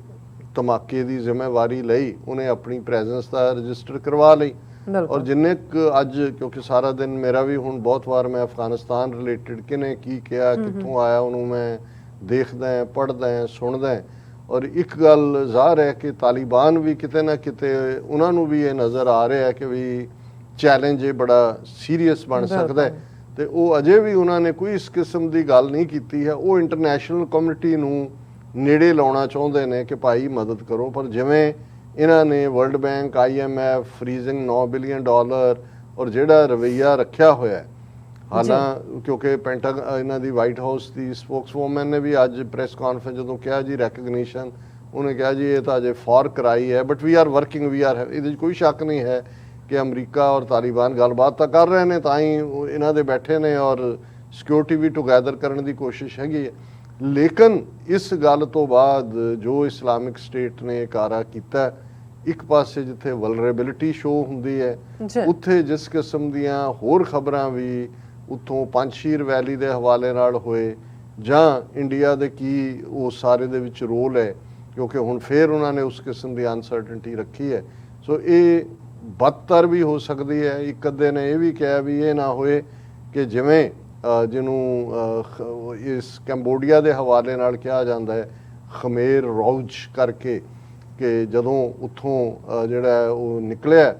ਧਮਾਕੇ ਦੀ ਜ਼ਿੰਮੇਵਾਰੀ ਲਈ ਉਹਨੇ ਆਪਣੀ ਪ੍ਰੈਜ਼ੈਂਸ ਦਾ ਰਜਿਸਟਰ ਕਰਵਾ ਲਈ ਔਰ ਜਿੰਨੇ ਅੱਜ ਕਿਉਂਕਿ ਸਾਰਾ ਦਿਨ ਮੇਰਾ ਵੀ ਹੁਣ ਬਹੁਤ ਵਾਰ ਮੈਂ ਅਫਗਾਨਿਸਤਾਨ ਰਿਲੇਟਡ ਕਿਹਨੇ ਕੀ ਕਿਹਾ ਕਿੱਥੋਂ ਆਇਆ ਉਹਨੂੰ ਮੈਂ ਦੇਖਦਾ ਪੜ੍ਹਦਾ ਸੁਣਦਾ ਔਰ ਇੱਕ ਗੱਲ ਜ਼ਾਹਰ ਹੈ ਕਿ ਤਾਲਿਬਾਨ ਵੀ ਕਿਤੇ ਨਾ ਕਿਤੇ ਉਹਨਾਂ ਨੂੰ ਵੀ ਇਹ ਨਜ਼ਰ ਆ ਰਿਹਾ ਹੈ ਕਿ ਵੀ ਚੈਲੰਜ ਇਹ ਬੜਾ ਸੀਰੀਅਸ ਬਣ ਸਕਦਾ ਹੈ ਤੇ ਉਹ ਅਜੇ ਵੀ ਉਹਨਾਂ ਨੇ ਕੋਈ ਇਸ ਕਿਸਮ ਦੀ ਗੱਲ ਨਹੀਂ ਕੀਤੀ ਹੈ। ਉਹ ਇੰਟਰਨੈਸ਼ਨਲ ਕਮਿਊਨਿਟੀ ਨੂੰ ਨੇੜੇ ਲਾਉਣਾ ਚਾਹੁੰਦੇ ਨੇ ਕਿ ਭਾਈ ਮਦਦ ਕਰੋ ਪਰ ਜਿਵੇਂ ਇਹਨਾਂ ਨੇ world bank IMF freezing $9 billion ਔਰ ਜਿਹੜਾ ਰਵੱਈਆ ਰੱਖਿਆ ਹੋਇਆ ਹੈ ਹਾਲਾਂ ਕਿਉਂਕਿ ਇਹਨਾਂ ਦੀ ਵਾਈਟ ਹਾਊਸ ਦੀ ਸਪੋਕਸਵੂਮਨ ਨੇ ਵੀ ਅੱਜ ਪ੍ਰੈਸ ਕਾਨਫਰੰਸ ਜਦੋਂ ਕਿਹਾ ਜੀ ਰੈਕਗਨੀਸ਼ਨ ਉਹਨੇ ਕਿਹਾ ਜੀ ਇਹ ਤਾਂ ਅਜੇ ਫਾਰ ਕਰਾਈ ਹੈ ਬਟ ਵੀ ਆਰ ਵਰਕਿੰਗ ਇਹਦੇ 'ਚ ਕੋਈ ਸ਼ੱਕ ਨਹੀਂ ਹੈ ਕਿ ਅਮਰੀਕਾ ਔਰ ਤਾਲਿਬਾਨ ਗੱਲਬਾਤ ਤਾਂ ਕਰ ਰਹੇ ਨੇ ਤਾਂ ਹੀ ਇਹਨਾਂ ਦੇ ਬੈਠੇ ਨੇ ਔਰ ਸਿਕਿਉਰਿਟੀ ਵੀ ਟੁਗੈਦਰ ਕਰਨ ਦੀ ਕੋਸ਼ਿਸ਼ ਹੈਗੀ ਹੈ ਲੇਕਿਨ ਇਸ ਗੱਲ ਤੋਂ ਬਾਅਦ ਜੋ ਇਸਲਾਮਿਕ ਸਟੇਟ ਨੇ ਕਾਰਾ ਕੀਤਾ ਇੱਕ ਪਾਸੇ ਜਿੱਥੇ ਵਲਨਰੇਬਿਲਿਟੀ ਸ਼ੋ ਹੁੰਦੀ ਹੈ ਉੱਥੇ ਜਿਸ ਕਿਸਮ ਦੀਆਂ ਹੋਰ ਖਬਰਾਂ ਵੀ ਉੱਥੋਂ ਪੰਜਸ਼ੀਰ ਵੈਲੀ ਦੇ ਹਵਾਲੇ ਨਾਲ ਹੋਏ ਜਾਂ ਇੰਡੀਆ ਦੇ ਕੀ ਉਹ ਸਾਰੇ ਦੇ ਵਿੱਚ ਰੋਲ ਹੈ ਕਿਉਂਕਿ ਹੁਣ ਫੇਰ ਉਹਨਾਂ ਨੇ ਉਸ ਕਿਸਮ ਦੀ ਅਨਸਰਟਨਟੀ ਰੱਖੀ ਹੈ ਸੋ ਇਹ ਬਦਤਰ ਵੀ ਹੋ ਸਕਦੀ ਹੈ। ਇੱਕ ਅੱਧੇ ਨੇ ਇਹ ਵੀ ਕਿਹਾ ਵੀ ਇਹ ਨਾ ਹੋਏ ਕਿ ਜਿਵੇਂ ਜਿਹਨੂੰ ਇਸ ਕੰਬੋਡੀਆ ਦੇ ਹਵਾਲੇ ਨਾਲ ਕਿਹਾ ਜਾਂਦਾ ਹੈ ਖਮੇਰ ਰੌਜ ਕਰਕੇ ਕਿ ਜਦੋਂ ਉੱਥੋਂ ਜਿਹੜਾ ਉਹ ਨਿਕਲਿਆ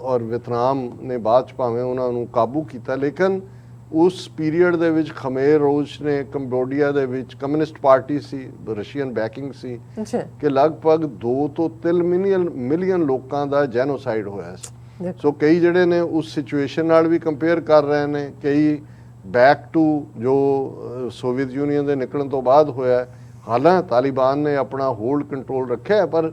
ਔਰ ਵੀਅਤਨਾਮ ਨੇ ਬਾਅਦ 'ਚ ਭਾਵੇਂ ਉਹਨਾਂ ਨੂੰ ਕਾਬੂ ਕੀਤਾ ਲੇਕਿਨ ਉਸ ਪੀਰੀਅਡ ਦੇ ਵਿੱਚ ਖਮੇਰ ਰੌਜ ਨੇ ਕੰਬੋਡੀਆ ਦੇ ਵਿੱਚ ਕਮਿਊਨਿਸਟ ਪਾਰਟੀ ਸੀ ਰਸ਼ੀਅਨ ਬੈਕਿੰਗ ਸੀ ਕਿ ਲਗਭਗ 2 ਤੋਂ 3 ਮਿਲੀਅਨ ਲੋਕਾਂ ਦਾ ਜੈਨੋਸਾਈਡ ਹੋਇਆ ਸੀ ਸੋ ਕਈ ਜਿਹੜੇ ਨੇ ਉਸ ਸਿਚੁਏਸ਼ਨ ਨਾਲ ਵੀ ਕੰਪੇਅਰ ਕਰ ਰਹੇ ਨੇ ਕਈ ਬੈਕ ਟੂ ਜੋ ਸੋਵੀਅਤ ਯੂਨੀਅਨ ਦੇ ਨਿਕਲਣ ਤੋਂ ਬਾਅਦ ਹੋਇਆ ਹਾਲਾਂ ਤਾਲਿਬਾਨ ਨੇ ਆਪਣਾ ਹੋਲਡ ਕੰਟਰੋਲ ਰੱਖਿਆ ਪਰ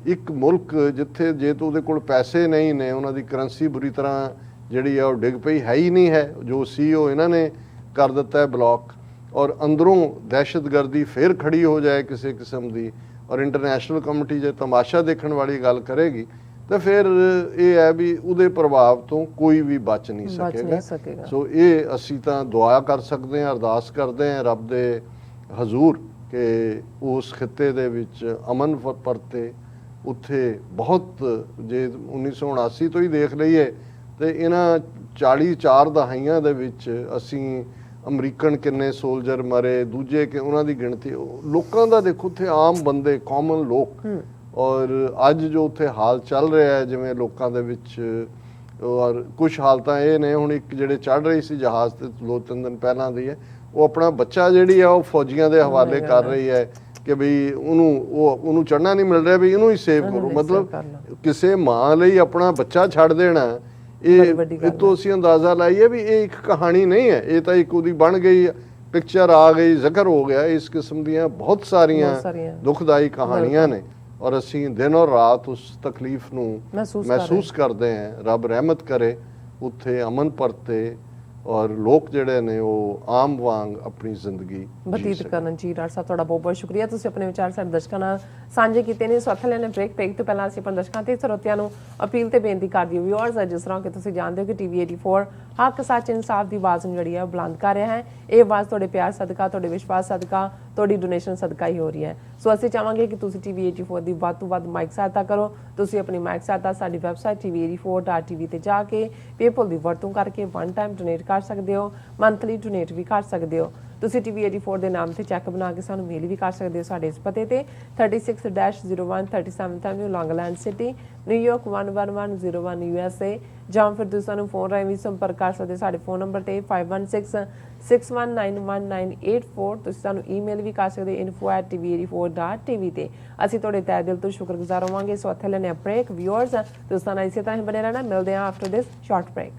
ਇੱਕ ਮੁਲਕ ਜਿੱਥੇ ਜੇ ਤਾਂ ਉਹਦੇ ਕੋਲ ਪੈਸੇ ਨਹੀਂ ਨੇ ਉਹਨਾਂ ਦੀ ਕਰੰਸੀ ਬੁਰੀ ਤਰ੍ਹਾਂ ਜਿਹੜੀ ਆ ਉਹ ਡਿੱਗ ਪਈ ਹੈ ਹੀ ਨਹੀਂ ਹੈ ਜੋ CEO ਇਹਨਾਂ ਨੇ ਕਰ ਦਿੱਤਾ ਹੈ ਬਲੌਕ ਔਰ ਅੰਦਰੋਂ ਦਹਿਸ਼ਤਗਰਦੀ ਫੇਰ ਖੜੀ ਹੋ ਜਾਏ ਕਿਸੇ ਕਿਸਮ ਦੀ ਔਰ ਇੰਟਰਨੈਸ਼ਨਲ ਕਮਿਊਨਿਟੀ ਜੇ ਤਮਾਸ਼ਾ ਦੇਖਣ ਵਾਲੀ ਗੱਲ ਕਰੇਗੀ ਤਾਂ ਫਿਰ ਇਹ ਹੈ ਵੀ ਉਹਦੇ ਪ੍ਰਭਾਵ ਤੋਂ ਕੋਈ ਵੀ ਬਚ ਨਹੀਂ ਸਕੇਗਾ ਸੋ ਇਹ ਅਸੀਂ ਤਾਂ ਦੁਆ ਕਰ ਸਕਦੇ ਹਾਂ ਅਰਦਾਸ ਕਰਦੇ ਹਾਂ ਰੱਬ ਦੇ ਹਜ਼ੂਰ ਕਿ ਉਸ ਖਿੱਤੇ ਦੇ ਵਿੱਚ ਅਮਨ ਪਰਤੇ ਉੱਥੇ ਬਹੁਤ ਜੇ 1979 ਤੋਂ ਹੀ ਦੇਖ ਲਈਏ ਤੇ ਇਹਨਾਂ 44 ਦਹਾਈਆਂ ਦੇ ਵਿੱਚ ਅਸੀਂ ਅਮਰੀਕਨ ਕਿੰਨੇ ਸੋਲਜਰ ਮਰੇ ਦੂਜੇ ਕਿ ਉਹਨਾਂ ਦੀ ਗਿਣਤੀ ਲੋਕਾਂ ਦਾ ਦੇਖੋ ਉੱਥੇ ਆਮ ਬੰਦੇ ਕਾਮਨ ਲੋਕ ਔਰ ਅੱਜ ਜੋ ਉੱਥੇ ਹਾਲ ਚੱਲ ਰਿਹਾ ਹੈ ਜਿਵੇਂ ਲੋਕਾਂ ਦੇ ਵਿੱਚ ਔਰ ਕੁਝ ਹਾਲਤਾਂ ਇਹ ਨੇ ਹੁਣ ਇੱਕ ਜਿਹੜੇ ਚੜ੍ਹ ਰਹੀ ਸੀ ਜਹਾਜ਼ ਤੇ 2-3 ਦਿਨ ਪਹਿਲਾਂ ਦੀ ਹੈ ਉਹ ਆਪਣਾ ਬੱਚਾ ਜਿਹੜੀ ਆ ਉਹ ਫੌਜੀਆਂ ਦੇ ਹਵਾਲੇ ਕਰ ਰਹੀ ਹੈ ਕਿ ਬਈ ਉਹਨੂੰ ਚੜ੍ਹਨਾ ਨਹੀਂ ਮਿਲ ਰਿਹਾ ਵੀ ਇਹਨੂੰ ਹੀ ਸੇਵ ਕਰੋ ਮਤਲਬ ਕਿਸੇ ਮਾਂ ਲਈ ਆਪਣਾ ਬੱਚਾ ਛੱਡ ਦੇਣਾ ਇਹ ਤੋਂ ਅਸੀਂ ਅੰਦਾਜ਼ਾ ਲਾਈਏ ਵੀ ਇਹ ਇੱਕ ਕਹਾਣੀ ਨਹੀਂ ਹੈ ਇਹ ਤਾਂ ਇੱਕ ਉਹਦੀ ਬਣ ਗਈ ਪਿਕਚਰ ਆ ਗਈ ਜ਼ਿਕਰ ਹੋ ਗਿਆ ਇਸ ਕਿਸਮ ਦੀਆਂ ਬਹੁਤ ਸਾਰੀਆਂ ਦੁਖਦਾਈ ਕਹਾਣੀਆਂ ਨੇ ਔਰ ਅਸੀਂ ਦਿਨ ਔਰ ਰਾਤ ਉਸ ਤਕਲੀਫ ਨੂੰ ਮਹਿਸੂਸ ਕਰਦੇ ਹਾਂ ਰੱਬ ਰਹਿਮਤ ਕਰੇ ਉੱਥੇ ਅਮਨ ਪਰਤੇ ਔਰ ਲੋਕ ਜਿਹੜੇ ਨੇ ਉਹ ਆਮ ਵਾਂਗ ਆਪਣੀ ਜ਼ਿੰਦਗੀ ਬਤੀਤ ਕਰਨ। ਜੀ ਡਾਕਟਰ ਸਾਹਿਬ ਤੁਹਾਡਾ ਬਹੁਤ ਬਹੁਤ ਸ਼ੁਕਰੀਆ, ਤੁਸੀਂ ਆਪਣੇ ਵਿਚਾਰ ਸਾਡੇ ਦਰਸ਼ਕਾਂ ਨਾਲ ਸਾਂਝੇ ਕੀਤੇ ਨੇ। ਸੋ ਇੱਥੇ ਲੈਣੇ ਬ੍ਰੇਕ ਤੋਂ ਪਹਿਲਾਂ ਅਸੀਂ ਆਪਣੇ ਦਰਸ਼ਕਾਂ ਤੇ ਸਰੋਤਿਆਂ ਨੂੰ ਅਪੀਲ ਤੇ ਬੇਨਤੀ ਕਰਦੀ ਹਾਂ ਵਿਊਅਰਸ, ਜਿਸ ਤਰ੍ਹਾਂ ਕਿ ਤੁਸੀਂ ਜਾਣਦੇ ਹੋ ਕਿ ਟੀਵੀ 84 ਹੱਕ ਸੱਚ ਇਨਸਾਫ ਦੀ ਆਵਾਜ਼ ਨੂੰ ਜਿਹੜੀ ਹੈ ਬੁਲੰਦ ਕਰ ਰਿਹਾ ਹੈ। ਇਹ ਆਵਾਜ਼ ਤੁਹਾਡੇ ਪਿਆਰ ਸਦਕਾ, ਤੁਹਾਡੇ ਵਿਸ਼ਵਾਸ ਸਦਕਾ, ਤੁਹਾਡੀ ਡੋਨੇਸ਼ਨ ਸਦਕਾ ਹੀ ਹੋ ਰਹੀ ਹੈ। ਸੋ ਅਸੀਂ ਚਾਹਾਂਗੇ ਕਿ ਤੁਸੀਂ ਟੀਵੀ 84 ਦੀ ਵੱਧ ਤੋਂ ਵੱਧ ਮਾਈਕ ਸਹਾਇਤਾ ਕਰੋ। ਤੁਸੀਂ ਆਪਣੀ ਮਾਈਕ ਸਹਾਇਤਾ ਸਾਡੀ ਵੈਬਸਾਈਟ tv84.tv ਤੇ ਜਾ ਕੇ ਪੇਪਲ ਦੀ ਵਰਤੋਂ ਕਰਕੇ ਵਨ ਟਾਈਮ ਡੋਨੇਟ ਕਰ ਸਕਦੇ ਹੋ, ਮੰਥਲੀ ਡੋਨੇਟ ਵੀ ਕਰ ਸਕਦੇ ਹੋ। ਤੁਸੀਂ ਟੀਵੀ 84 ਦੇ ਨਾਮ ਤੇ ਚੈੱਕ ਬਣਾ ਕੇ ਸਾਨੂੰ ਮੇਲ ਵੀ ਕਰ ਸਕਦੇ ਹੋ ਸਾਡੇ ਇਸ ਪਤੇ ਤੇ 36-01 37th Avenue, Long Island City, New York 11101 USA, ਜਾਂ ਫਿਰ ਤੁਸੀਂ ਸਾਨੂੰ ਫੋਨ ਰਾਹੀਂ ਵੀ ਸੰਪਰਕ ਕਰ ਸਕਦੇ ਸਾਡੇ ਫੋਨ ਨੰਬਰ ਤੇ 5166191984। ਤੁਸੀਂ ਸਾਨੂੰ ਈਮੇਲ ਵੀ ਕਰ ਸਕਦੇ info@tv84.tv ਤੇ। ਅਸੀਂ ਤੁਹਾਡੇ ਤਹਿ ਦਿਲ ਤੋਂ ਸ਼ੁਕਰਗੁਜ਼ਾਰ ਹੋਵਾਂਗੇ। ਸੋ ਇੱਥੇ ਲੈਣੇ ਬ੍ਰੇਕ ਵਿਊਅਰਸ, ਤੁਸੀਂ ਸਾਨੂੰ ਇਸੇ ਤਰ੍ਹਾਂ ਹੀ ਬਣੇ ਰਹਿਣਾ। ਮਿਲਦੇ ਹਾਂ ਆਫਟਰ ਦਿਸ ਸ਼ਾਰਟ ਬ੍ਰੇਕ।